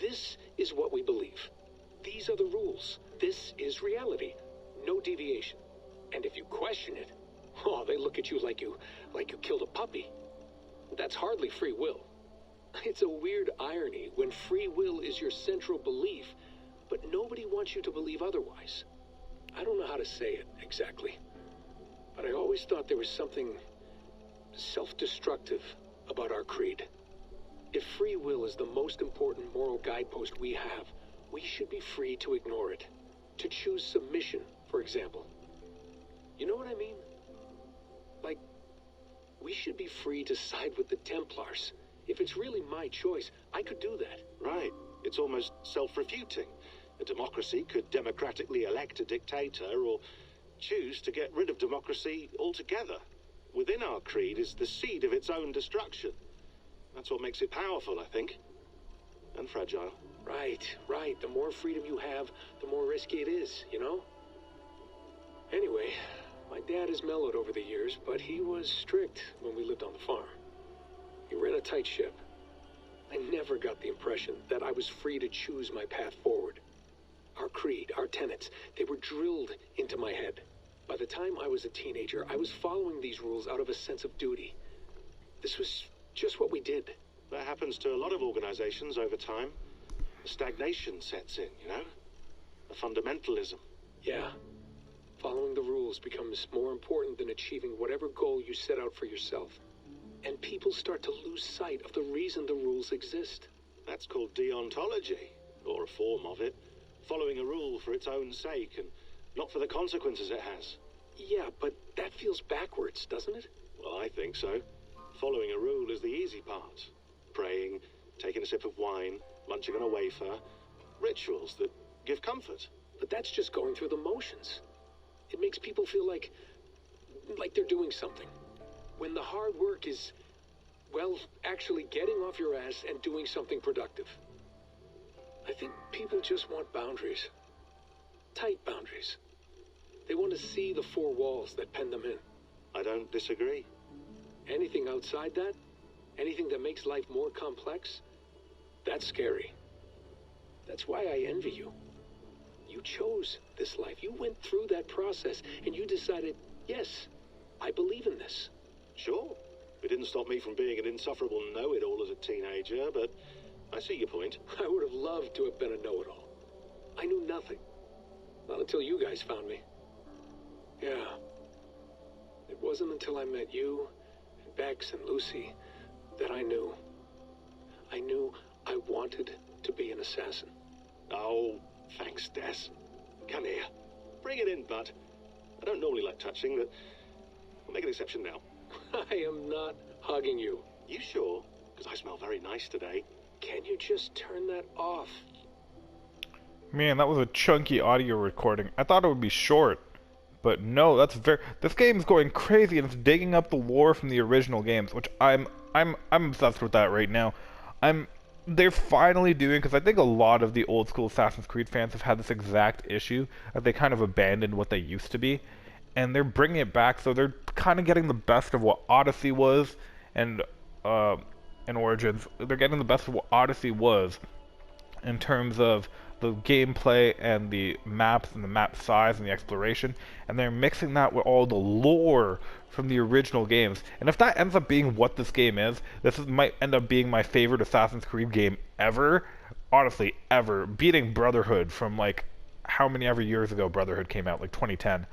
Speaker 15: this is what we believe. These are the rules. This is reality. No deviation. And if you question it, oh, they look at you like you killed a puppy. That's hardly free will. It's a weird irony when free will is your central belief, but nobody wants you to believe otherwise. I don't know how to say it exactly, but I always thought there was something self-destructive about our creed. If free will is the most important moral guidepost we have, we should be free to ignore it. To choose submission, for example. You know what I mean? Like, we should be free to side with the Templars. If it's really my choice, I could do that.
Speaker 13: Right. It's almost self-refuting. A democracy could democratically elect a dictator or choose to get rid of democracy altogether. Within our creed is the seed of its own destruction. That's what makes it powerful, I think. And fragile.
Speaker 15: Right. The more freedom you have, the more risky it is, you know? Anyway, my dad has mellowed over the years, but he was strict when we lived on the farm. He ran a tight ship. I never got the impression that I was free to choose my path forward. Our creed, our tenets, they were drilled into my head. By the time I was a teenager, I was following these rules out of a sense of duty. This was just what we did.
Speaker 13: That happens to a lot of organizations over time. A stagnation sets in, you know? A fundamentalism.
Speaker 15: Yeah. Following the rules becomes more important than achieving whatever goal you set out for yourself. And people start to lose sight of the reason the rules exist.
Speaker 13: That's called deontology, or a form of it. Following a rule for its own sake, and not for the consequences it has.
Speaker 15: Yeah, but that feels backwards, doesn't it?
Speaker 13: Well, I think so. Following a rule is the easy part. Praying, taking a sip of wine, munching on a wafer. Rituals that give comfort.
Speaker 15: But that's just going through the motions. It makes people feel like they're doing something. When the hard work is, well, actually getting off your ass and doing something productive. I think people just want boundaries. Tight boundaries. They want to see the four walls that pen them in.
Speaker 13: I don't disagree.
Speaker 15: Anything outside that, anything that makes life more complex, that's scary. That's why I envy you. You chose this life. You went through that process and you decided, yes, I believe in this.
Speaker 13: Sure. It didn't stop me from being an insufferable know-it-all as a teenager, but I see your point.
Speaker 15: I would have loved to have been a know-it-all. I knew nothing. Not until you guys found me. Yeah. It wasn't until I met you, and Bex and Lucy, that I knew. I knew I wanted to be an assassin.
Speaker 13: Oh, thanks, Des. Come here. Bring it in, bud. I don't normally like touching, but I'll make an exception now.
Speaker 15: I am not hugging you.
Speaker 13: You sure? Because I smell very nice today.
Speaker 15: Can you just turn that off?
Speaker 1: Man, that was a chunky audio recording. I thought it would be short, but no, this game's going crazy and it's digging up the lore from the original games, which I'm obsessed with that right now. They're finally doing, because I think a lot of the old school Assassin's Creed fans have had this exact issue, that they kind of abandoned what they used to be, and they're bringing it back, so they're kind of getting the best of what Odyssey was, and Origins. They're getting the best of what Odyssey was, in terms of the gameplay and the maps and the map size and the exploration, and they're mixing that with all the lore from the original games. And if that ends up being what this game is, might end up being my favorite Assassin's Creed game ever. Honestly, ever. Beating Brotherhood from like how many ever years ago Brotherhood came out, like 2010.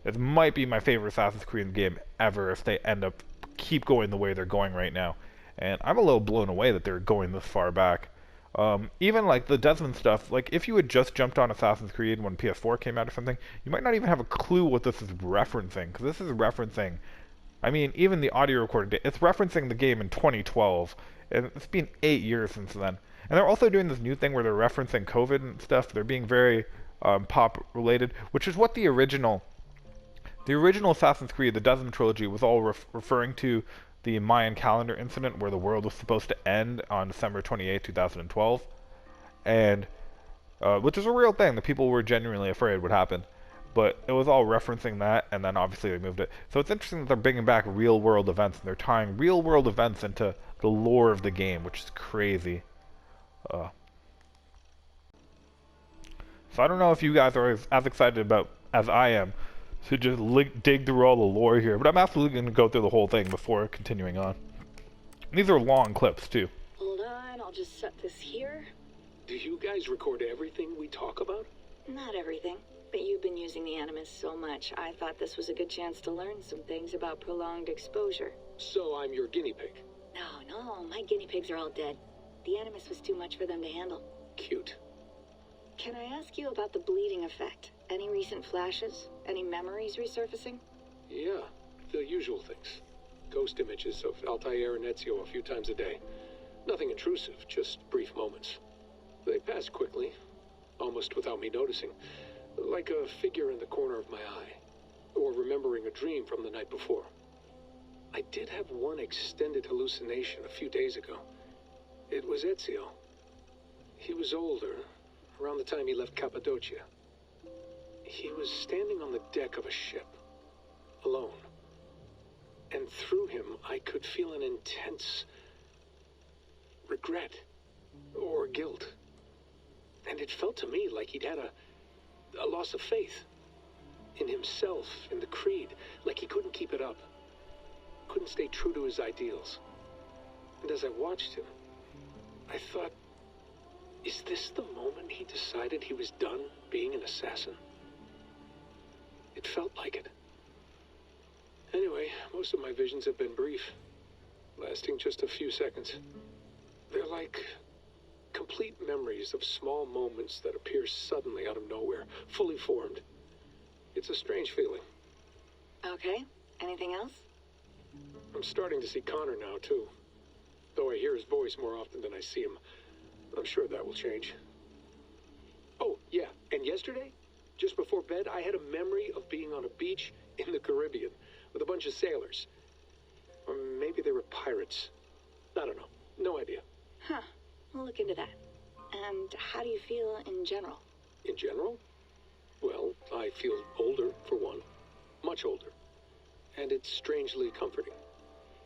Speaker 1: It might be my favorite Assassin's Creed game ever if they keep going the way they're going right now. And I'm a little blown away that they're going this far back. Even like the Desmond stuff, like if you had just jumped on Assassin's Creed when PS4 came out or something, you might not even have a clue what this is referencing, because this is referencing I mean, even the audio recording, it's referencing the game in 2012, and it's been 8 years since then. And they're also doing this new thing where they're referencing COVID and stuff. They're being very pop related, which is what the original Assassin's Creed, the Dozen trilogy, was all referring to the Mayan calendar incident where the world was supposed to end on December 28, 2012, and which is a real thing that people were genuinely afraid would happen. But it was all referencing that, and then obviously they moved it. So it's interesting that they're bringing back real-world events, and they're tying real-world events into the lore of the game, which is crazy. So I don't know if you guys are as excited about as I am to just dig through all the lore here, but I'm absolutely going to go through the whole thing before continuing on. And these are long clips, too.
Speaker 16: Hold on, I'll just set this here.
Speaker 15: Do you guys record everything we talk about?
Speaker 16: Not everything. But you've been using the Animus so much, I thought this was a good chance to learn some things about prolonged exposure.
Speaker 15: So I'm your guinea pig?
Speaker 16: No, my guinea pigs are all dead. The Animus was too much for them to handle.
Speaker 15: Cute.
Speaker 16: Can I ask you about the bleeding effect? Any recent flashes? Any memories resurfacing?
Speaker 15: Yeah, the usual things. Ghost images of Altair and Ezio a few times a day. Nothing intrusive, just brief moments. They pass quickly, almost without me noticing. Like a figure in the corner of my eye, or remembering a dream from the night before. I did have one extended hallucination a few days ago. It was Ezio. He was older, around the time he left Cappadocia. He was standing on the deck of a ship, alone. And through him, I could feel an intense regret, or guilt. And it felt to me like he'd had a loss of faith in himself, in the Creed, like he couldn't keep it up, couldn't stay true to his ideals. And as I watched him, I thought, is this the moment he decided he was done being an assassin? It felt like it. Anyway, most of my visions have been brief, lasting just a few seconds. They're like complete memories of small moments that appear suddenly out of nowhere, fully formed. It's a strange feeling.
Speaker 16: Okay, anything else?
Speaker 15: I'm starting to see Connor now, too. Though I hear his voice more often than I see him. I'm sure that will change. Oh, yeah, and yesterday, just before bed, I had a memory of being on a beach in the Caribbean with a bunch of sailors. Or maybe they were pirates. I don't know. No idea.
Speaker 16: Huh. We'll look into that. And how do you feel in general?
Speaker 15: In general? Well, I feel older, for one. Much older. And it's strangely comforting.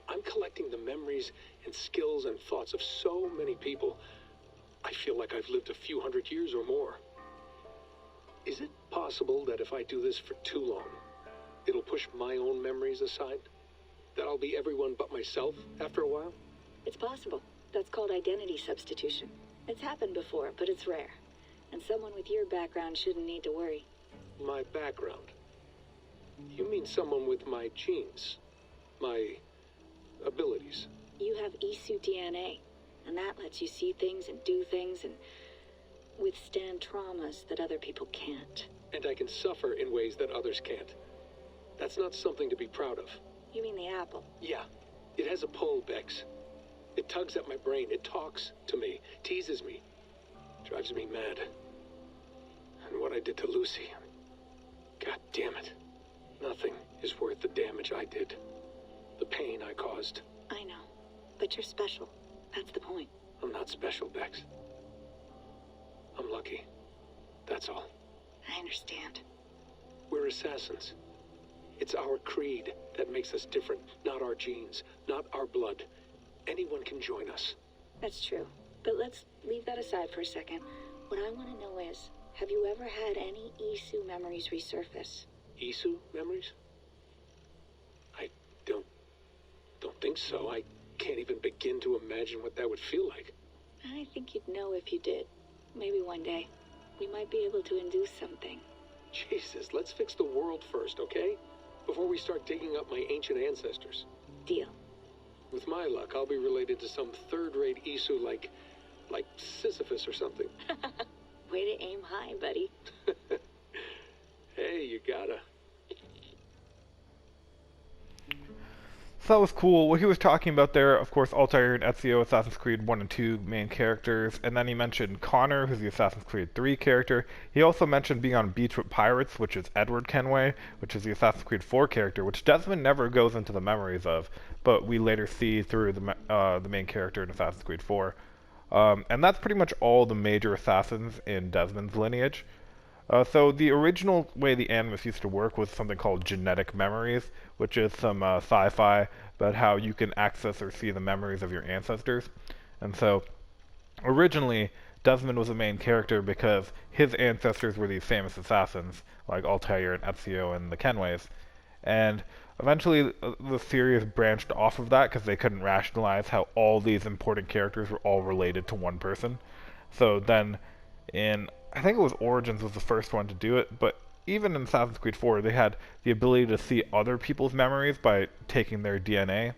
Speaker 15: I'm collecting the memories and skills and thoughts of so many people. I feel like I've lived a few hundred years or more. Is it possible that if I do this for too long, it'll push my own memories aside? That I'll be everyone but myself after a while?
Speaker 16: It's possible. That's called identity substitution. It's happened before, but it's rare. And someone with your background shouldn't need to worry.
Speaker 15: My background? You mean someone with my genes? My abilities?
Speaker 16: You have Isu DNA, and that lets you see things and do things and withstand traumas that other people can't.
Speaker 15: And I can suffer in ways that others can't. That's not something to be proud of.
Speaker 16: You mean the apple?
Speaker 15: Yeah. It has a pull, Bex. It tugs at my brain. It talks to me. Teases me. Drives me mad. And what I did to Lucy... God damn it. Nothing is worth the damage I did. The pain I caused.
Speaker 16: I know. But you're special. That's the point.
Speaker 15: I'm not special, Bex. I'm lucky. That's all.
Speaker 16: I understand.
Speaker 15: We're assassins. It's our creed that makes us different, not our genes, not our blood. Anyone can join us.
Speaker 16: That's true. But let's leave that aside for a second. What I want to know is, have you ever had any Isu memories resurface?
Speaker 15: Isu memories? I don't think so. I can't even begin to imagine what that would feel like.
Speaker 16: I think you'd know if you did. Maybe one day. We might be able to induce something.
Speaker 15: Jesus, let's fix the world first, okay? Before we start digging up my ancient ancestors.
Speaker 16: Deal.
Speaker 15: With my luck, I'll be related to some third-rate Isu like Sisyphus or something.
Speaker 16: Way to aim high, buddy.
Speaker 15: Hey, you gotta.
Speaker 1: So that was cool. What he was talking about there, of course, Altair and Ezio, Assassin's Creed 1 and 2 main characters, and then he mentioned Connor, who's the Assassin's Creed 3 character. He also mentioned being on beach with pirates, which is Edward Kenway, which is the Assassin's Creed 4 character, which Desmond never goes into the memories of, but we later see through the main character in Assassin's Creed 4. And that's pretty much all the major assassins in Desmond's lineage. So the original way the Animus used to work was something called genetic memories, which is some sci-fi about how you can access or see the memories of your ancestors. And so originally Desmond was the main character because his ancestors were these famous assassins like Altair and Ezio and the Kenways. And eventually the series branched off of that because they couldn't rationalize how all these important characters were all related to one person. So then I think it was Origins was the first one to do it, but even in Assassin's Creed 4, they had the ability to see other people's memories by taking their DNA.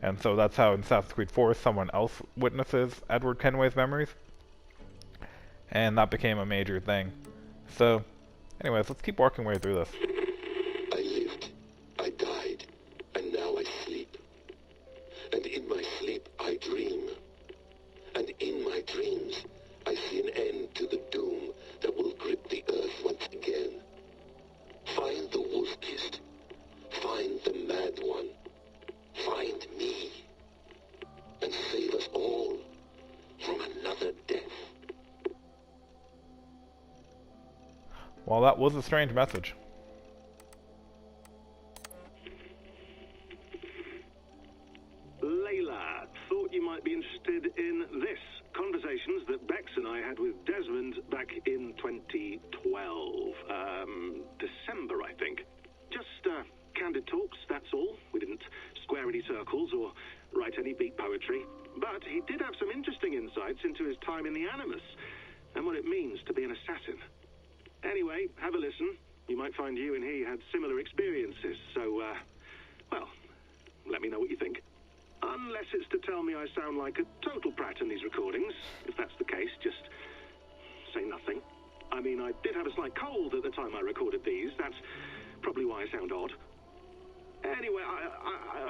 Speaker 1: And so that's how in Assassin's Creed 4, someone else witnesses Edward Kenway's memories. And that became a major thing. So, anyways, let's keep working our way through this.
Speaker 17: I lived, I died, and now I sleep. And in my sleep, I dream. And in my dreams, I see an end to the doom that will grip the earth once again. Find the wolf-kissed. Find the mad one. Find me. And save us all from another death.
Speaker 1: Well, that was a strange message.
Speaker 18: Layla, thought you might be interested in this. Conversations that Bex and I had with Desmond back in 2012. December, I think. Just candid talks, that's all. We didn't square any circles or write any beat poetry. But he did have some interesting insights into his time in the Animus and what it means to be an assassin. Anyway, have a listen. You might find you and he had similar experiences. So, well, let me know what you think. Unless it's to tell me I sound like a total prat in these recordings. If that's the case, just say nothing. I mean, I did have a slight cold at the time I recorded these. That's probably why I sound odd. Anyway,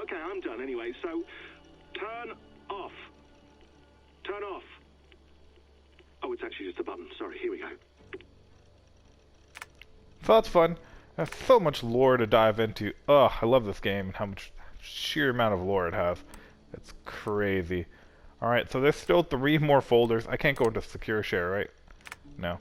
Speaker 18: okay, I'm done anyway. So, turn off. Turn off. Oh, it's actually just a button. Sorry, here we go.
Speaker 1: So that's fun. There's so much lore to dive into. Ugh, I love this game and how much sheer amount of lore it has. It's crazy. Alright, so there's still 3 more folders. I can't go into secure share, right? No.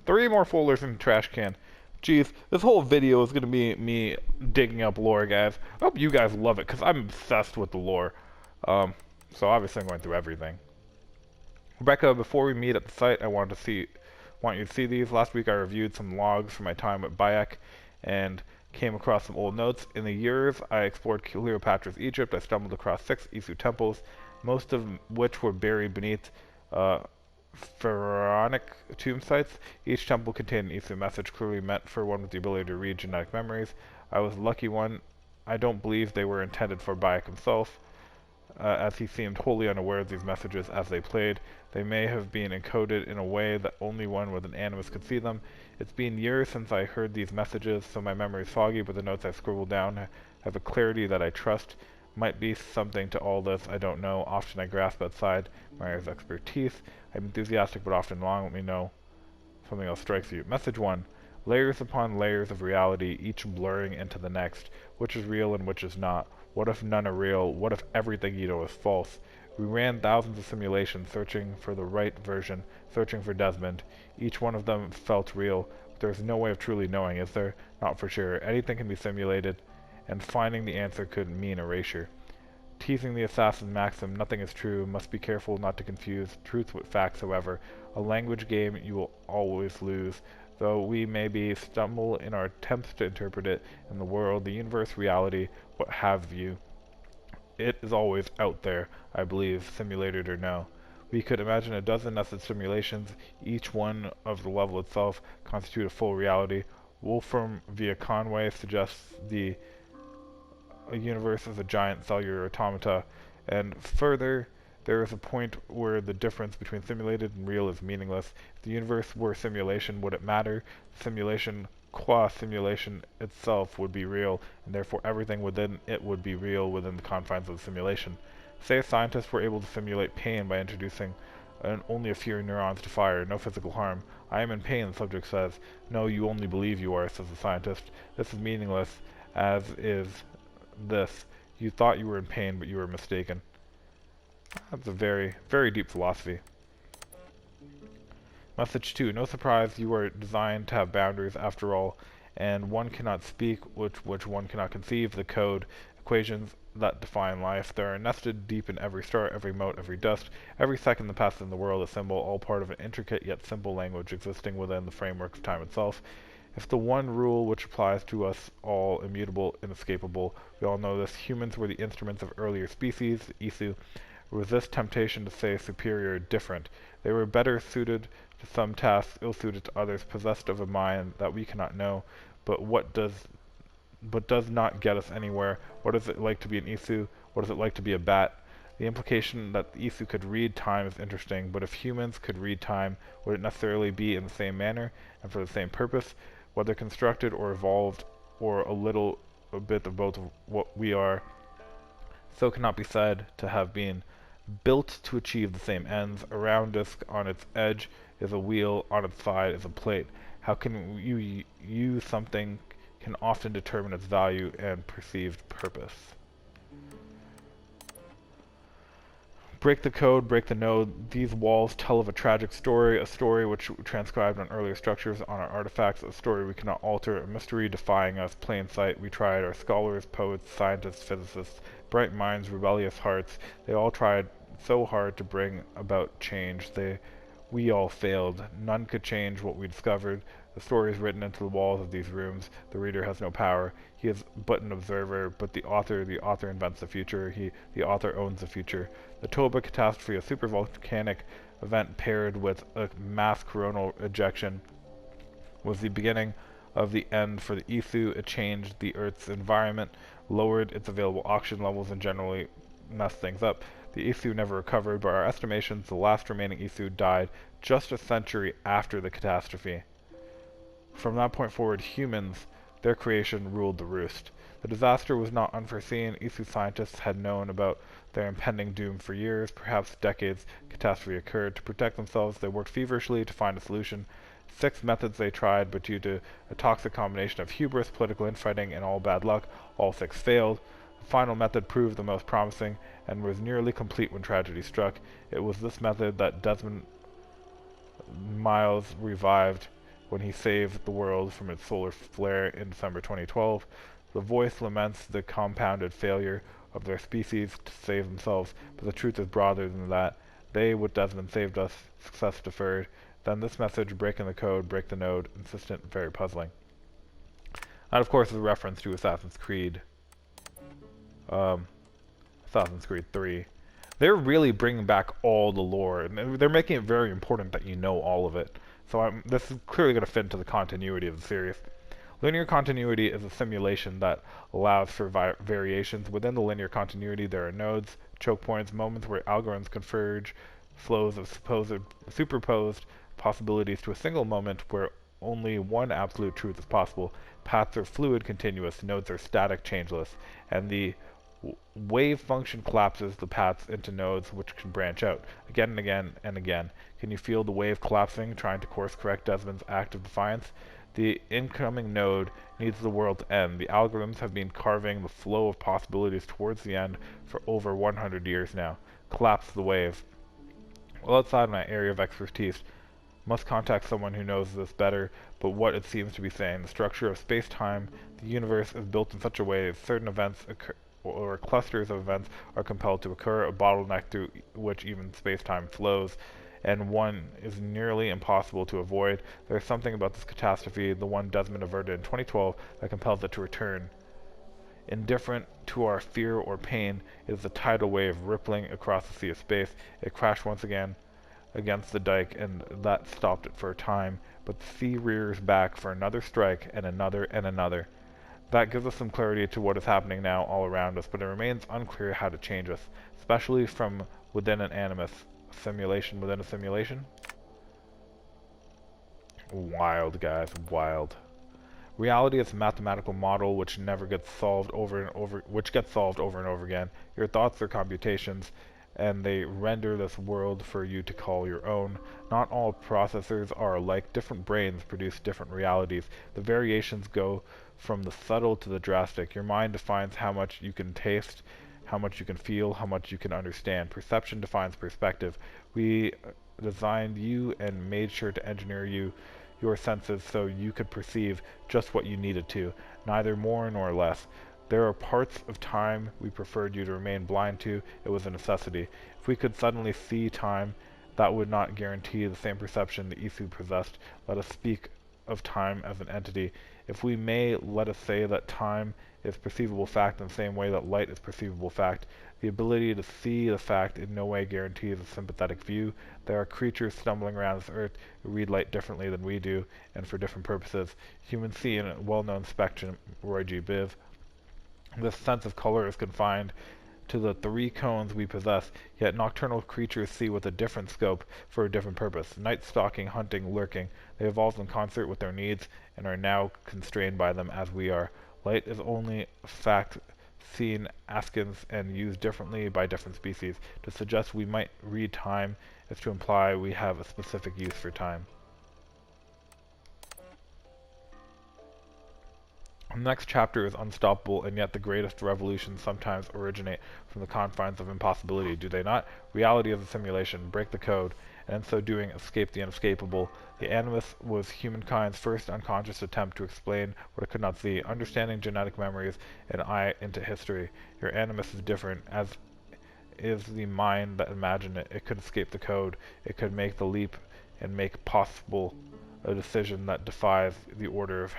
Speaker 1: 3 more folders in the trash can. Jeez, this whole video is going to be me digging up lore, guys. I hope you guys love it, because I'm obsessed with the lore. So obviously I'm going through everything. Rebecca, before we meet at the site, I want you to see these. Last week I reviewed some logs from my time at Bayek, and came across some old notes. In the years I explored Cleopatra's Egypt, I stumbled across 6 Isu temples, most of which were buried beneath pharaonic tomb sites. Each temple contained an Isu message clearly meant for one with the ability to read genetic memories. I was the lucky one. I don't believe they were intended for Bayek himself, as he seemed wholly unaware of these messages as they played. They may have been encoded in a way that only one with an Animus could see them. It's been years since I heard these messages, so my memory is foggy, but the notes I scribbled down have a clarity that I trust. Might be something to all this, I don't know. Often I grasp outside Maria's expertise. I'm enthusiastic but often wrong. Let me know if something else strikes you. Message 1. Layers upon layers of reality, each blurring into the next. Which is real and which is not? What if none are real? What if everything you know is false? We ran thousands of simulations, searching for the right version, searching for Desmond. Each one of them felt real, but there's no way of truly knowing, is there? Not for sure. Anything can be simulated, and finding the answer could mean erasure. Teasing the assassin maxim, nothing is true, must be careful not to confuse truth with facts, however. A language game you will always lose, though we maybe stumble in our attempts to interpret it in the world, the universe, reality, what have you. It is always out there, I believe, simulated or no. We could imagine a dozen nested simulations, each one of the level itself constitute a full reality. Wolfram via Conway suggests the universe is a giant cellular automata, and further, there is a point where the difference between simulated and real is meaningless. If the universe were a simulation, would it matter? Simulation qua simulation itself would be real, and therefore everything within it would be real within the confines of the simulation. Say scientists were able to simulate pain by introducing only a few neurons to fire, no physical harm. I am in pain, the subject says. No, you only believe you are, says the scientist. This is meaningless, as is this. You thought you were in pain, but you were mistaken. That's a very, very deep philosophy. Message 2. No surprise, you are designed to have boundaries after all, and one cannot speak which one cannot conceive. The code, equations that define life. They are nested deep in every star, every mote, every dust, every second that passes in the world, a symbol, all part of an intricate yet simple language existing within the framework of time itself. If the one rule which applies to us all immutable, inescapable, we all know this. Humans were the instruments of earlier species, the Isu. Resist temptation to say superior, different. They were better suited to some tasks, ill-suited to others, possessed of a mind that we cannot know, but does not get us anywhere. What is it like to be an Isu? What is it like to be a bat? The implication that the Isu could read time is interesting, but if humans could read time, would it necessarily be in the same manner and for the same purpose? Whether constructed or evolved, or a bit of both of what we are, so cannot be said to have been built to achieve the same ends. Around us, on its edge, is a wheel, on its side is a plate. How can you use something can often determine its value and perceived purpose. Break the code, break the node. These walls tell of a tragic story, a story which transcribed on earlier structures, on our artifacts, a story we cannot alter, a mystery defying us, plain sight. We tried, our scholars, poets, scientists, physicists, bright minds, rebellious hearts, they all tried so hard to bring about change. We all failed. None could change what we discovered. The story is written into the walls of these rooms. The reader has no power. He is but an observer, but the author invents the future. The author owns the future. The Toba catastrophe, a supervolcanic event paired with a mass coronal ejection, was the beginning of the end for the Isu. It changed the Earth's environment, lowered its available oxygen levels, and generally messed things up. The Isu never recovered. By our estimations, the last remaining Isu died just a century after the catastrophe. From that point forward, humans, their creation, ruled the roost. The disaster was not unforeseen. Isu scientists had known about their impending doom for years, perhaps decades. Catastrophe occurred. To protect themselves, they worked feverishly to find a solution. 6 methods they tried, but due to a toxic combination of hubris, political infighting, and all bad luck, all 6 failed. The final method proved the most promising, and was nearly complete when tragedy struck. It was this method that Desmond Miles revived when he saved the world from its solar flare in December 2012. The voice laments the compounded failure of their species to save themselves, but the truth is broader than that. They, with Desmond, saved us, success deferred. Then this message, breaking the code, break the node, insistent, very puzzling. That, of course, is a reference to Assassin's Creed 3. They're really bringing back all the lore, and they're making it very important that you know all of it. So this is clearly going to fit into the continuity of the series. Linear continuity is a simulation that allows for variations. Within the linear continuity, there are nodes, choke points, moments where algorithms converge, flows of superposed possibilities to a single moment where only one absolute truth is possible. Paths are fluid, continuous, nodes are static, changeless, and the wave function collapses the paths into nodes which can branch out again and again and again. Can you feel the wave collapsing, trying to course correct Desmond's act of defiance? The incoming node needs the world to end. The algorithms have been carving the flow of possibilities towards the end for over 100 years now. Collapse the wave. Well, outside my area of expertise, must contact someone who knows this better, but what it seems to be saying, the structure of space-time, the universe is built in such a way that certain events occur, or clusters of events are compelled to occur, a bottleneck through which even space-time flows, and one is nearly impossible to avoid. There's something about this catastrophe, the one Desmond averted in 2012, that compels it to return. Indifferent to our fear or pain is the tidal wave rippling across the sea of space. It crashed once again against the dike, and that stopped it for a time, but the sea rears back for another strike, and another, and another. That gives us some clarity to what is happening now all around us, but it remains unclear how to change us, especially from within an Animus. A simulation within a simulation? Wild, guys, wild. Reality is a mathematical model which never gets solved which gets solved over and over again. Your thoughts are computations, and they render this world for you to call your own. Not all processors are alike. Different brains produce different realities. The variations go from the subtle to the drastic. Your mind defines how much you can taste, how much you can feel, how much you can understand. Perception defines perspective. We designed you and made sure to engineer your senses so you could perceive just what you needed to, neither more nor less. There are parts of time we preferred you to remain blind to. It was a necessity. If we could suddenly see time, that would not guarantee the same perception the Isu possessed. Let us speak of time as an entity. If we may, let us say that time is perceivable fact in the same way that light is perceivable fact. The ability to see the fact in no way guarantees a sympathetic view. There are creatures stumbling around this earth who read light differently than we do, and for different purposes. Humans see in a well-known spectrum, Roy G. Biv. This sense of color is confined to the 3 cones we possess, yet nocturnal creatures see with a different scope for a different purpose. Night stalking, hunting, lurking. They evolved in concert with their needs and are now constrained by them as we are. Light is only fact seen askance and used differently by different species. To suggest we might read time is to imply we have a specific use for time. The next chapter is unstoppable, and yet the greatest revolutions sometimes originate from the confines of impossibility, do they not? Reality is a simulation. Break the code, and in so doing escape the inescapable. The Animus was humankind's first unconscious attempt to explain what it could not see, understanding genetic memories and eye into history. Your Animus is different, as is the mind that imagined it. It could escape the code. It could make the leap and make possible a decision that defies the order of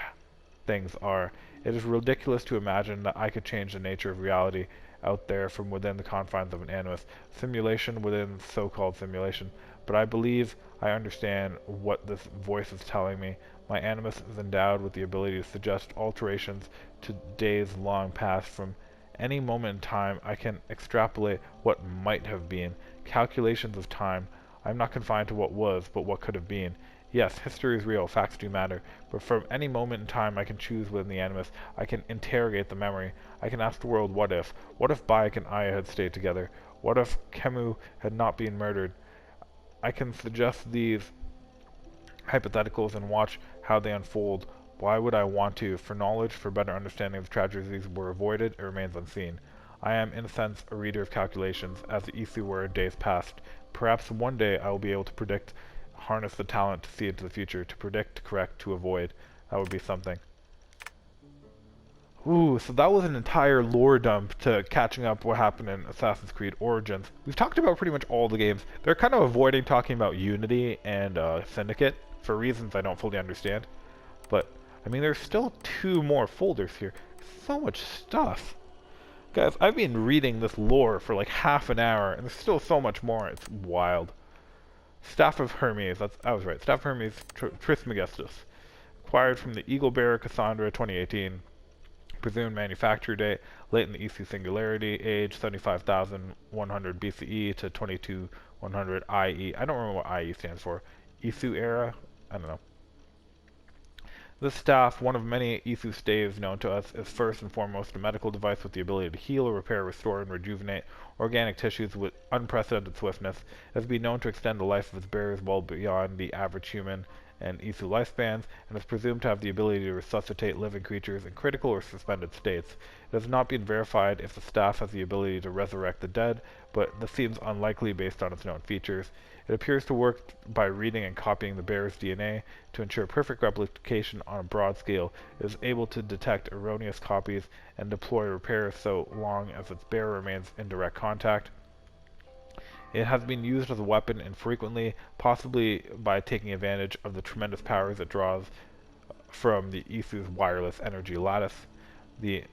Speaker 1: things are. It is ridiculous to imagine that I could change the nature of reality out there from within the confines of an Animus. Simulation within so-called simulation. But I believe I understand what this voice is telling me. My Animus is endowed with the ability to suggest alterations to days long past. From any moment in time, I can extrapolate what might have been. Calculations of time. I am not confined to what was, but what could have been. Yes, history is real, facts do matter, but from any moment in time I can choose within the Animus. I can interrogate the memory. I can ask the world, what if? What if Bayek and Aya had stayed together? What if Kemu had not been murdered? I can suggest these hypotheticals and watch how they unfold. Why would I want to? For knowledge, for better understanding of the tragedies were avoided, it remains unseen. I am, in a sense, a reader of calculations, as the Isu were in days past. Perhaps one day I will be able to predict, harness the talent to see into the future, to predict, to correct, to avoid. That would be something. Ooh, so that was an entire lore dump to catching up what happened in Assassin's Creed Origins. We've talked about pretty much all the games. They're kind of avoiding talking about Unity and Syndicate for reasons I don't fully understand. But, I mean, there's still 2 more folders here. So much stuff. Guys, I've been reading this lore for like half an hour, and there's still so much more. It's wild. Staff of Hermes, I was right. Staff of Hermes Trismegistus. Acquired from the Eagle Bearer Cassandra 2018. Presumed manufacture date, late in the Isu Singularity, age 75,100 BCE to 22,100 IE. I don't remember what IE stands for. Isu era? I don't know. This staff, one of many Isu staves known to us, is first and foremost a medical device with the ability to heal, repair, restore, and rejuvenate organic tissues with unprecedented swiftness. It has been known to extend the life of its bearers well beyond the average human and Isu lifespans, and is presumed to have the ability to resuscitate living creatures in critical or suspended states. It has not been verified if the staff has the ability to resurrect the dead, but this seems unlikely based on its known features. It appears to work by reading and copying the bearer's DNA to ensure perfect replication on a broad scale. It is able to detect erroneous copies and deploy repairs so long as its bearer remains in direct contact. It has been used as a weapon infrequently, possibly by taking advantage of the tremendous powers it draws from the Isu's wireless energy lattice. The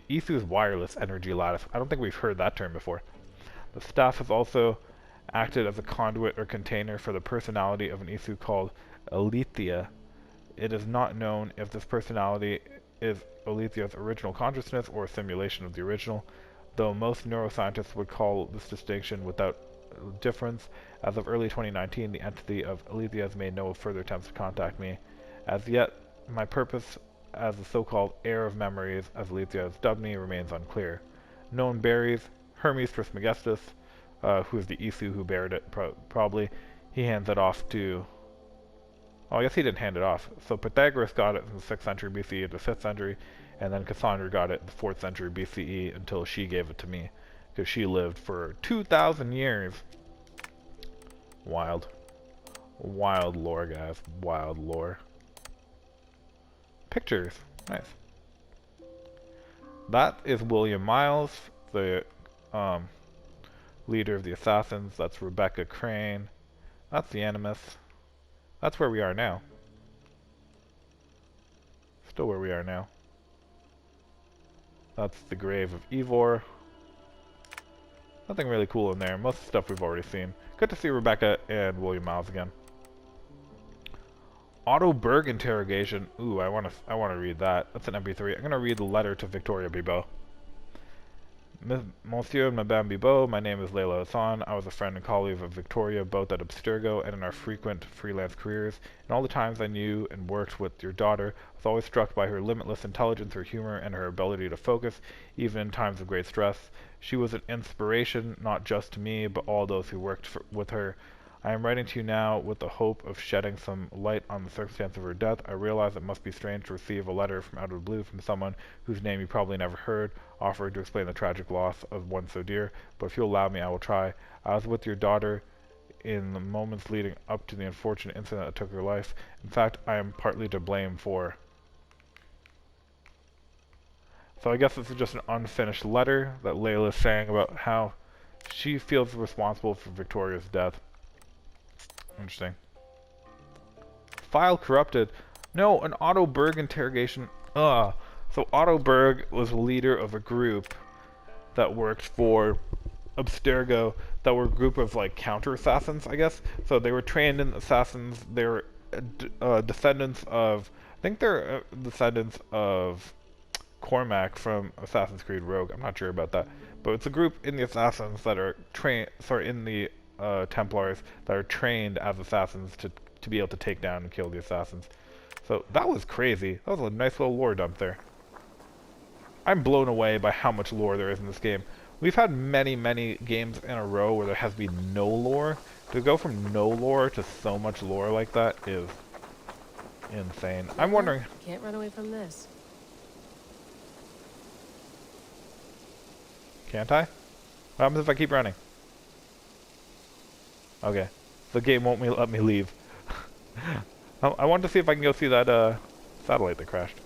Speaker 1: Isu's wireless energy lattice. I don't think we've heard that term before. The staff has also acted as a conduit or container for the personality of an Isu called Alethea. It is not known if this personality is Alethea's original consciousness or a simulation of the original, though most neuroscientists would call this distinction without difference. As of early 2019, the entity of Alethea has made no further attempts to contact me. As yet, my purpose as the so-called heir of memories, as Alethea has dubbed me, remains unclear. Known berries, Hermes Trismegistus, who is the Isu who buried it, probably. He hands it off to... Oh, I guess he didn't hand it off. So Pythagoras got it in the 6th century BCE to the 5th century, and then Cassandra got it in the 4th century BCE until she gave it to me, because she lived for 2,000 years. Wild. Wild lore, guys. Wild lore. Pictures. Nice. That is William Miles, the leader of the Assassins. That's Rebecca Crane. That's the Animus. That's where we are now. Still where we are now. That's the grave of Eivor. Nothing really cool in there. Most of the stuff we've already seen. Good to see Rebecca and William Miles again. Otto Berg interrogation. Ooh, I want to read that. That's an MP3. I'm gonna read the letter to Victoria Bibot. Monsieur and Madame Bibot, my name is Layla Assasin. I was a friend and colleague of Victoria, both at Abstergo and in our frequent freelance careers. In all the times I knew and worked with your daughter, I was always struck by her limitless intelligence, her humor, and her ability to focus, even in times of great stress. She was an inspiration, not just to me, but all those who worked with her. I am writing to you now with the hope of shedding some light on the circumstance of her death. I realize it must be strange to receive a letter from out of the blue from someone whose name you probably never heard, offering to explain the tragic loss of one so dear, but if you'll allow me, I will try. I was with your daughter in the moments leading up to the unfortunate incident that took her life. In fact, I am partly to blame for... So I guess this is just an unfinished letter that Layla is saying about how she feels responsible for Victoria's death. Interesting. File corrupted. No, an Otto Berg interrogation. So Otto Berg was a leader of a group that worked for Abstergo, that were a group of like counter-assassins, I guess. So they were trained in assassins. They were descendants of... I think they're descendants of Cormac from Assassin's Creed Rogue. I'm not sure about that. But it's a group in the assassins that are trained... Sorry, in the... Templars that are trained as assassins to be able to take down and kill the assassins. So that was crazy. That was a nice little lore dump there. I'm blown away by how much lore there is in this game. We've had many, many games in a row where there has been no lore. To go from no lore to so much lore like that is insane. I'm wondering...
Speaker 14: Can't run away from this.
Speaker 1: Can't I? What happens if I keep running? Okay, the game won't let me leave. I want to see if I can go see that satellite that crashed.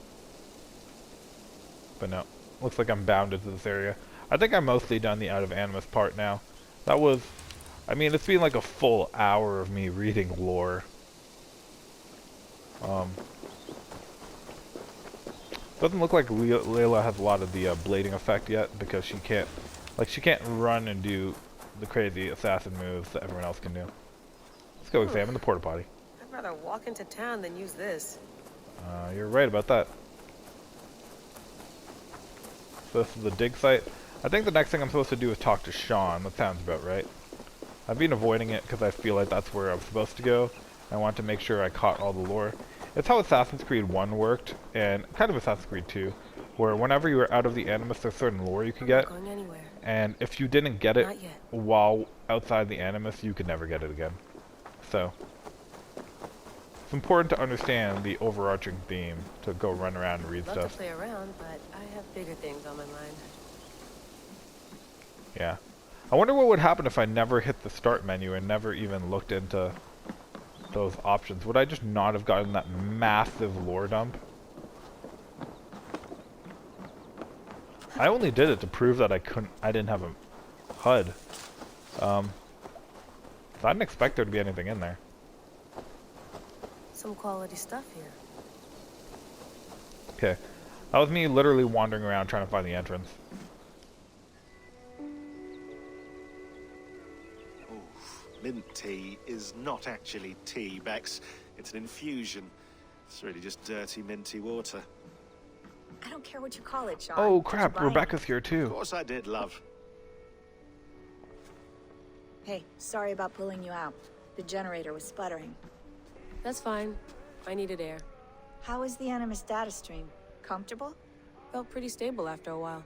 Speaker 1: But no, looks like I'm bounded to this area. I think I'm mostly done the Out of Animus part now. That was, I mean, it's been like a full hour of me reading lore. Doesn't look like Layla has a lot of the blading effect yet, because she can't run and do the crazy assassin moves that everyone else can do. Let's go examine the porta potty.
Speaker 14: I'd rather walk into town than use this.
Speaker 1: You're right about that. So this is the dig site. I think the next thing I'm supposed to do is talk to Sean. That sounds about right. I've been avoiding it because I feel like that's where I'm supposed to go. I want to make sure I caught all the lore. It's how Assassin's Creed 1 worked, and kind of Assassin's Creed 2, where whenever you were out of the Animus, there's certain lore you could get.
Speaker 14: Going anywhere.
Speaker 1: And if you didn't get it while outside the Animus, you could never get it again. So, it's important to understand the overarching theme to go run around and read
Speaker 14: Love
Speaker 1: stuff.
Speaker 14: to play around, but I have bigger things on my mind.
Speaker 1: Yeah. I wonder what would happen if I never hit the start menu and never even looked into those options. Would I just not have gotten that massive lore dump? I only did it to prove that I didn't have a HUD. So I didn't expect there to be anything in there.
Speaker 14: Some quality stuff here.
Speaker 1: Okay. That was me literally wandering around trying to find the entrance.
Speaker 19: Mint tea is not actually tea, Bex. It's an infusion. It's really just dirty, minty water.
Speaker 20: I don't care what you call it, Sean.
Speaker 1: Oh
Speaker 20: Did
Speaker 1: crap,
Speaker 20: you buy
Speaker 1: Rebecca's here too.
Speaker 19: Of course I did, love.
Speaker 20: Hey, sorry about pulling you out. The generator was sputtering.
Speaker 14: That's fine. I needed air.
Speaker 20: How is the Animus data stream? Comfortable?
Speaker 14: Felt pretty stable after a while.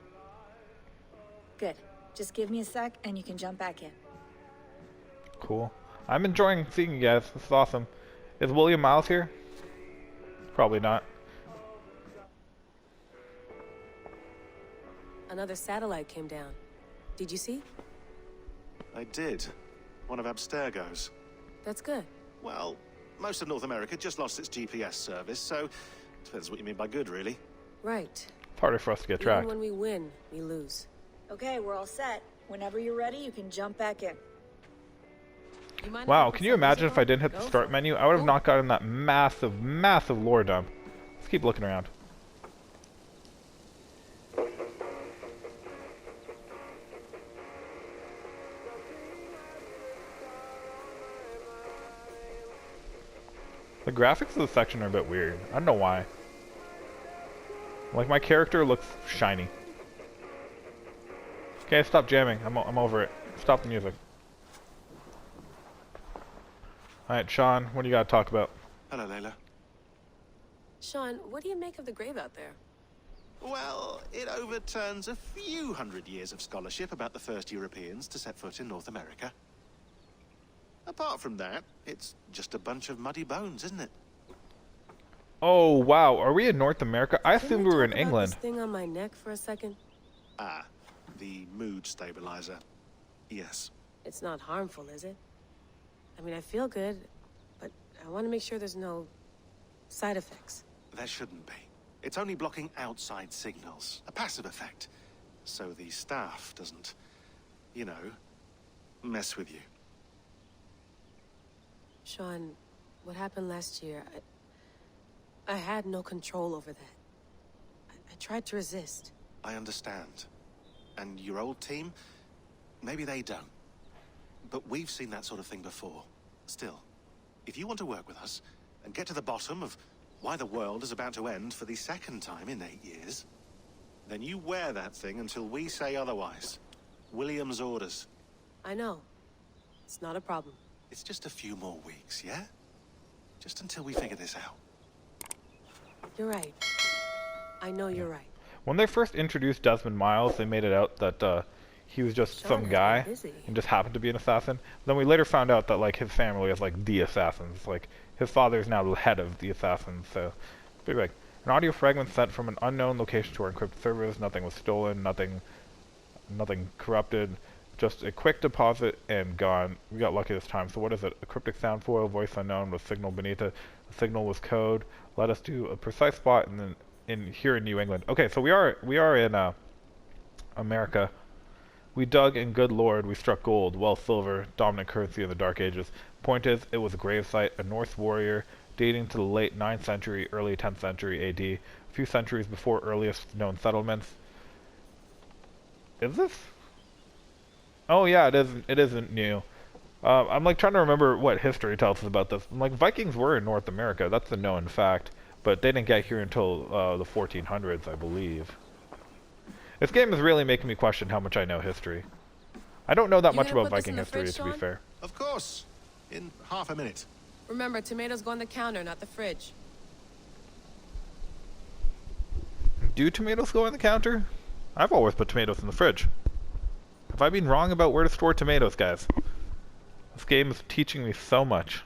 Speaker 20: Good. Just give me a sec and you can jump back in.
Speaker 1: Cool. I'm enjoying seeing you guys. This is awesome. Is William Miles here? Probably not.
Speaker 14: Another satellite came down. Did you see?
Speaker 19: I did. One of Abstergo's.
Speaker 14: That's good.
Speaker 19: Well, most of North America just lost its GPS service, so depends what you mean by good, really.
Speaker 14: Right.
Speaker 1: It's harder for us to get
Speaker 14: Even
Speaker 1: tracked.
Speaker 14: when we win, we lose.
Speaker 20: Okay, we're all set. Whenever you're ready, you can jump back in.
Speaker 1: Wow, can you imagine if I didn't hit the start menu? I would have not gotten that massive, massive lore dump. Let's keep looking around. The graphics of the section are a bit weird. I don't know why. Like, my character looks shiny. Okay, stop jamming. I'm over it. Stop the music. Alright, Sean, what do you got to talk about?
Speaker 19: Hello, Layla.
Speaker 14: Sean, what do you make of the grave out there?
Speaker 19: Well, it overturns a few hundred years of scholarship about the first Europeans to set foot in North America. Apart from that, it's just a bunch of muddy bones, isn't it?
Speaker 1: Oh, wow. Are we in North America? I assumed we were in
Speaker 14: Can we talk about
Speaker 1: England.
Speaker 14: this thing on my neck for a second?
Speaker 19: Ah, the mood stabilizer. Yes.
Speaker 14: It's not harmful, is it? I mean, I feel good, but I want to make sure there's no side effects.
Speaker 19: There shouldn't be. It's only blocking outside signals, a passive effect. So the staff doesn't, you know, mess with you.
Speaker 14: Sean, what happened last year, I had no control over that. I tried to resist.
Speaker 19: I understand. And your old team, maybe they don't. But we've seen that sort of thing before. Still, if you want to work with us and get to the bottom of why the world is about to end for the second time in 8 years, then you wear that thing until we say otherwise. William's orders.
Speaker 14: I know. It's not a problem.
Speaker 19: It's just a few more weeks, yeah? Just until we figure this out.
Speaker 14: You're right. I know you're right.
Speaker 1: When they first introduced Desmond Miles, they made it out that he was just some guy and just happened to be an assassin. Then we later found out that like his family is like the assassins. Like his father is now the head of the assassins. So, but like an audio fragment sent from an unknown location to our encrypted servers. Nothing was stolen. Nothing corrupted. Just a quick deposit and gone. We got lucky this time. So what is it? A cryptic sound foil, voice unknown with signal beneath it. The signal was code. Let us do a precise spot and then here in New England. Okay, so we are in America. We dug, and good lord, we struck gold, wealth, silver, dominant currency in the Dark Ages. Point is, it was a gravesite, a Norse warrior, dating to the late 9th century, early 10th century AD, a few centuries before earliest known settlements. Is this? Oh yeah, it isn't new. I'm like trying to remember what history tells us about this. I'm like, Vikings were in North America, that's a known fact, but they didn't get here until the 1400s, I believe. This game is really making me question how much I know history. I don't know that much about Viking history, to be fair.
Speaker 19: Of course. In half a minute.
Speaker 14: Remember, tomatoes go on the counter, not the fridge.
Speaker 1: Do tomatoes go on the counter? I've always put tomatoes in the fridge. Have I been wrong about where to store tomatoes, guys? This game is teaching me so much.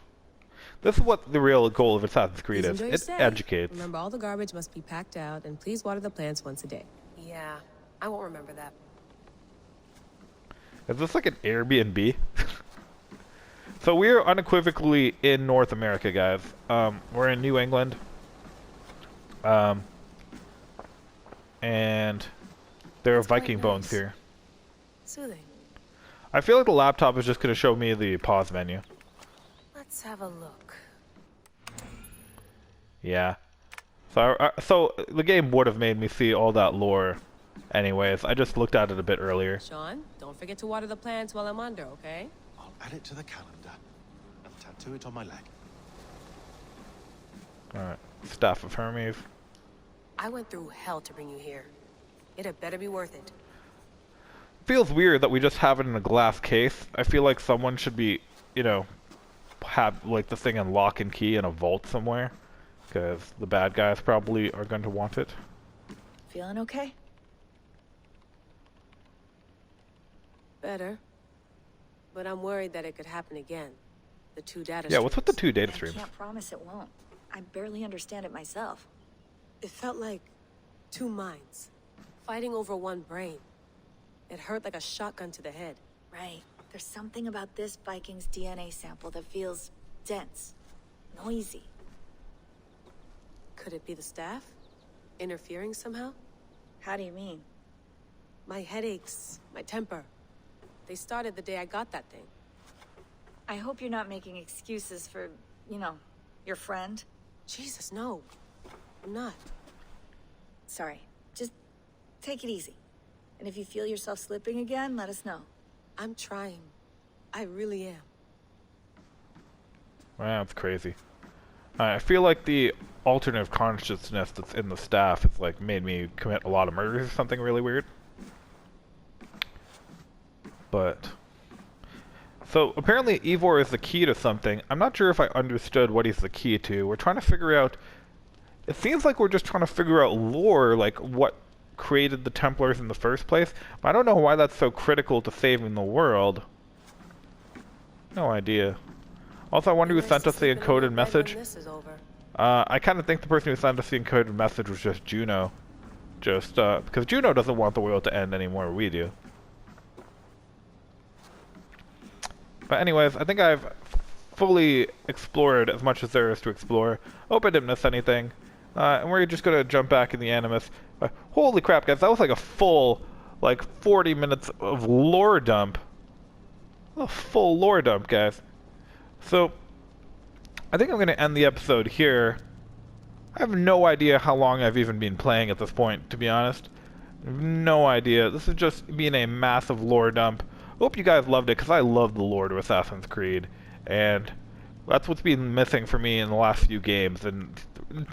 Speaker 1: This is what the real goal of Assassin's Creed is. It educates.
Speaker 14: Remember, all the garbage must be packed out, and please water the plants once a day. Yeah, I won't remember that.
Speaker 1: Is this like an Airbnb? So we're unequivocally in North America, guys. We're in New England. And there are Viking bones here.
Speaker 14: Soothing.
Speaker 1: I feel like the laptop is just going to show me the pause menu.
Speaker 14: Let's have a look.
Speaker 1: Yeah. So the game would have made me see all that lore anyways. I just looked at it a bit earlier.
Speaker 14: Sean, don't forget to water the plants while I'm under, okay?
Speaker 19: I'll add it to the calendar and tattoo it on my leg.
Speaker 1: Alright. Staff of Hermes.
Speaker 14: I went through hell to bring you here. It had better be worth it.
Speaker 1: Feels weird that we just have it in a glass case. I feel like someone should be, you know, have like the thing in lock and key in a vault somewhere. Because the bad guys probably are going to want it.
Speaker 20: feeling okay?
Speaker 14: Better. But I'm worried that it could happen again. The two data
Speaker 1: Yeah, what's with the
Speaker 14: streams.
Speaker 1: 2 data
Speaker 20: I
Speaker 1: streams?
Speaker 20: can't promise it won't. I barely understand it myself.
Speaker 14: It felt like 2 minds, fighting over one brain. It hurt like a shotgun to the head.
Speaker 20: Right. There's something about this Viking's DNA sample that feels dense, noisy.
Speaker 14: Could it be the staff? Interfering somehow?
Speaker 20: How do you mean?
Speaker 14: My headaches, my temper. They started the day I got that thing.
Speaker 20: I hope you're not making excuses for, you know, your friend.
Speaker 14: Jesus, no. I'm not.
Speaker 20: Sorry. Just take it easy. And if you feel yourself slipping again, let us know.
Speaker 14: I'm trying. I really am.
Speaker 1: Wow, that's crazy. I feel like the alternative consciousness that's in the staff has like made me commit a lot of murders or something really weird. But so apparently Eivor is the key to something. I'm not sure if I understood what he's the key to. We're trying to figure out. It seems like we're just trying to figure out lore, like what created the Templars in the first place. But I don't know why that's so critical to saving the world. No idea. Also, I wonder who sent us the encoded message. I kind of think the person who sent us the encoded message was just Juno. Just, because Juno doesn't want the world to end anymore, we do. But anyways, I think I've fully explored as much as there is to explore. Hope I didn't miss anything. And we're just gonna jump back in the Animus. Holy crap, guys, that was like a full, like, 40 minutes of lore dump. A full lore dump, guys. So, I think I'm going to end the episode here. I have no idea how long I've even been playing at this point, to be honest. No idea. This is just being a massive lore dump. Hope you guys loved it, because I love the lore to Assassin's Creed. And that's what's been missing for me in the last few games. And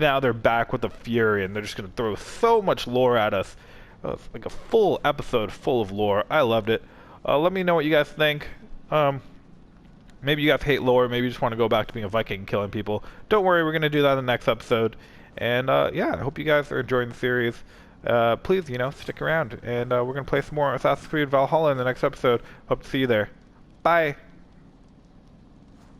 Speaker 1: now they're back with the fury, and they're just going to throw so much lore at us. It's like a full episode full of lore. I loved it. Let me know what you guys think. Maybe you guys hate lore, maybe you just want to go back to being a Viking and killing people. Don't worry, we're going to do that in the next episode. And yeah, I hope you guys are enjoying the series. Please, you know, stick around. And we're going to play some more Assassin's Creed Valhalla in the next episode. Hope to see you there. Bye!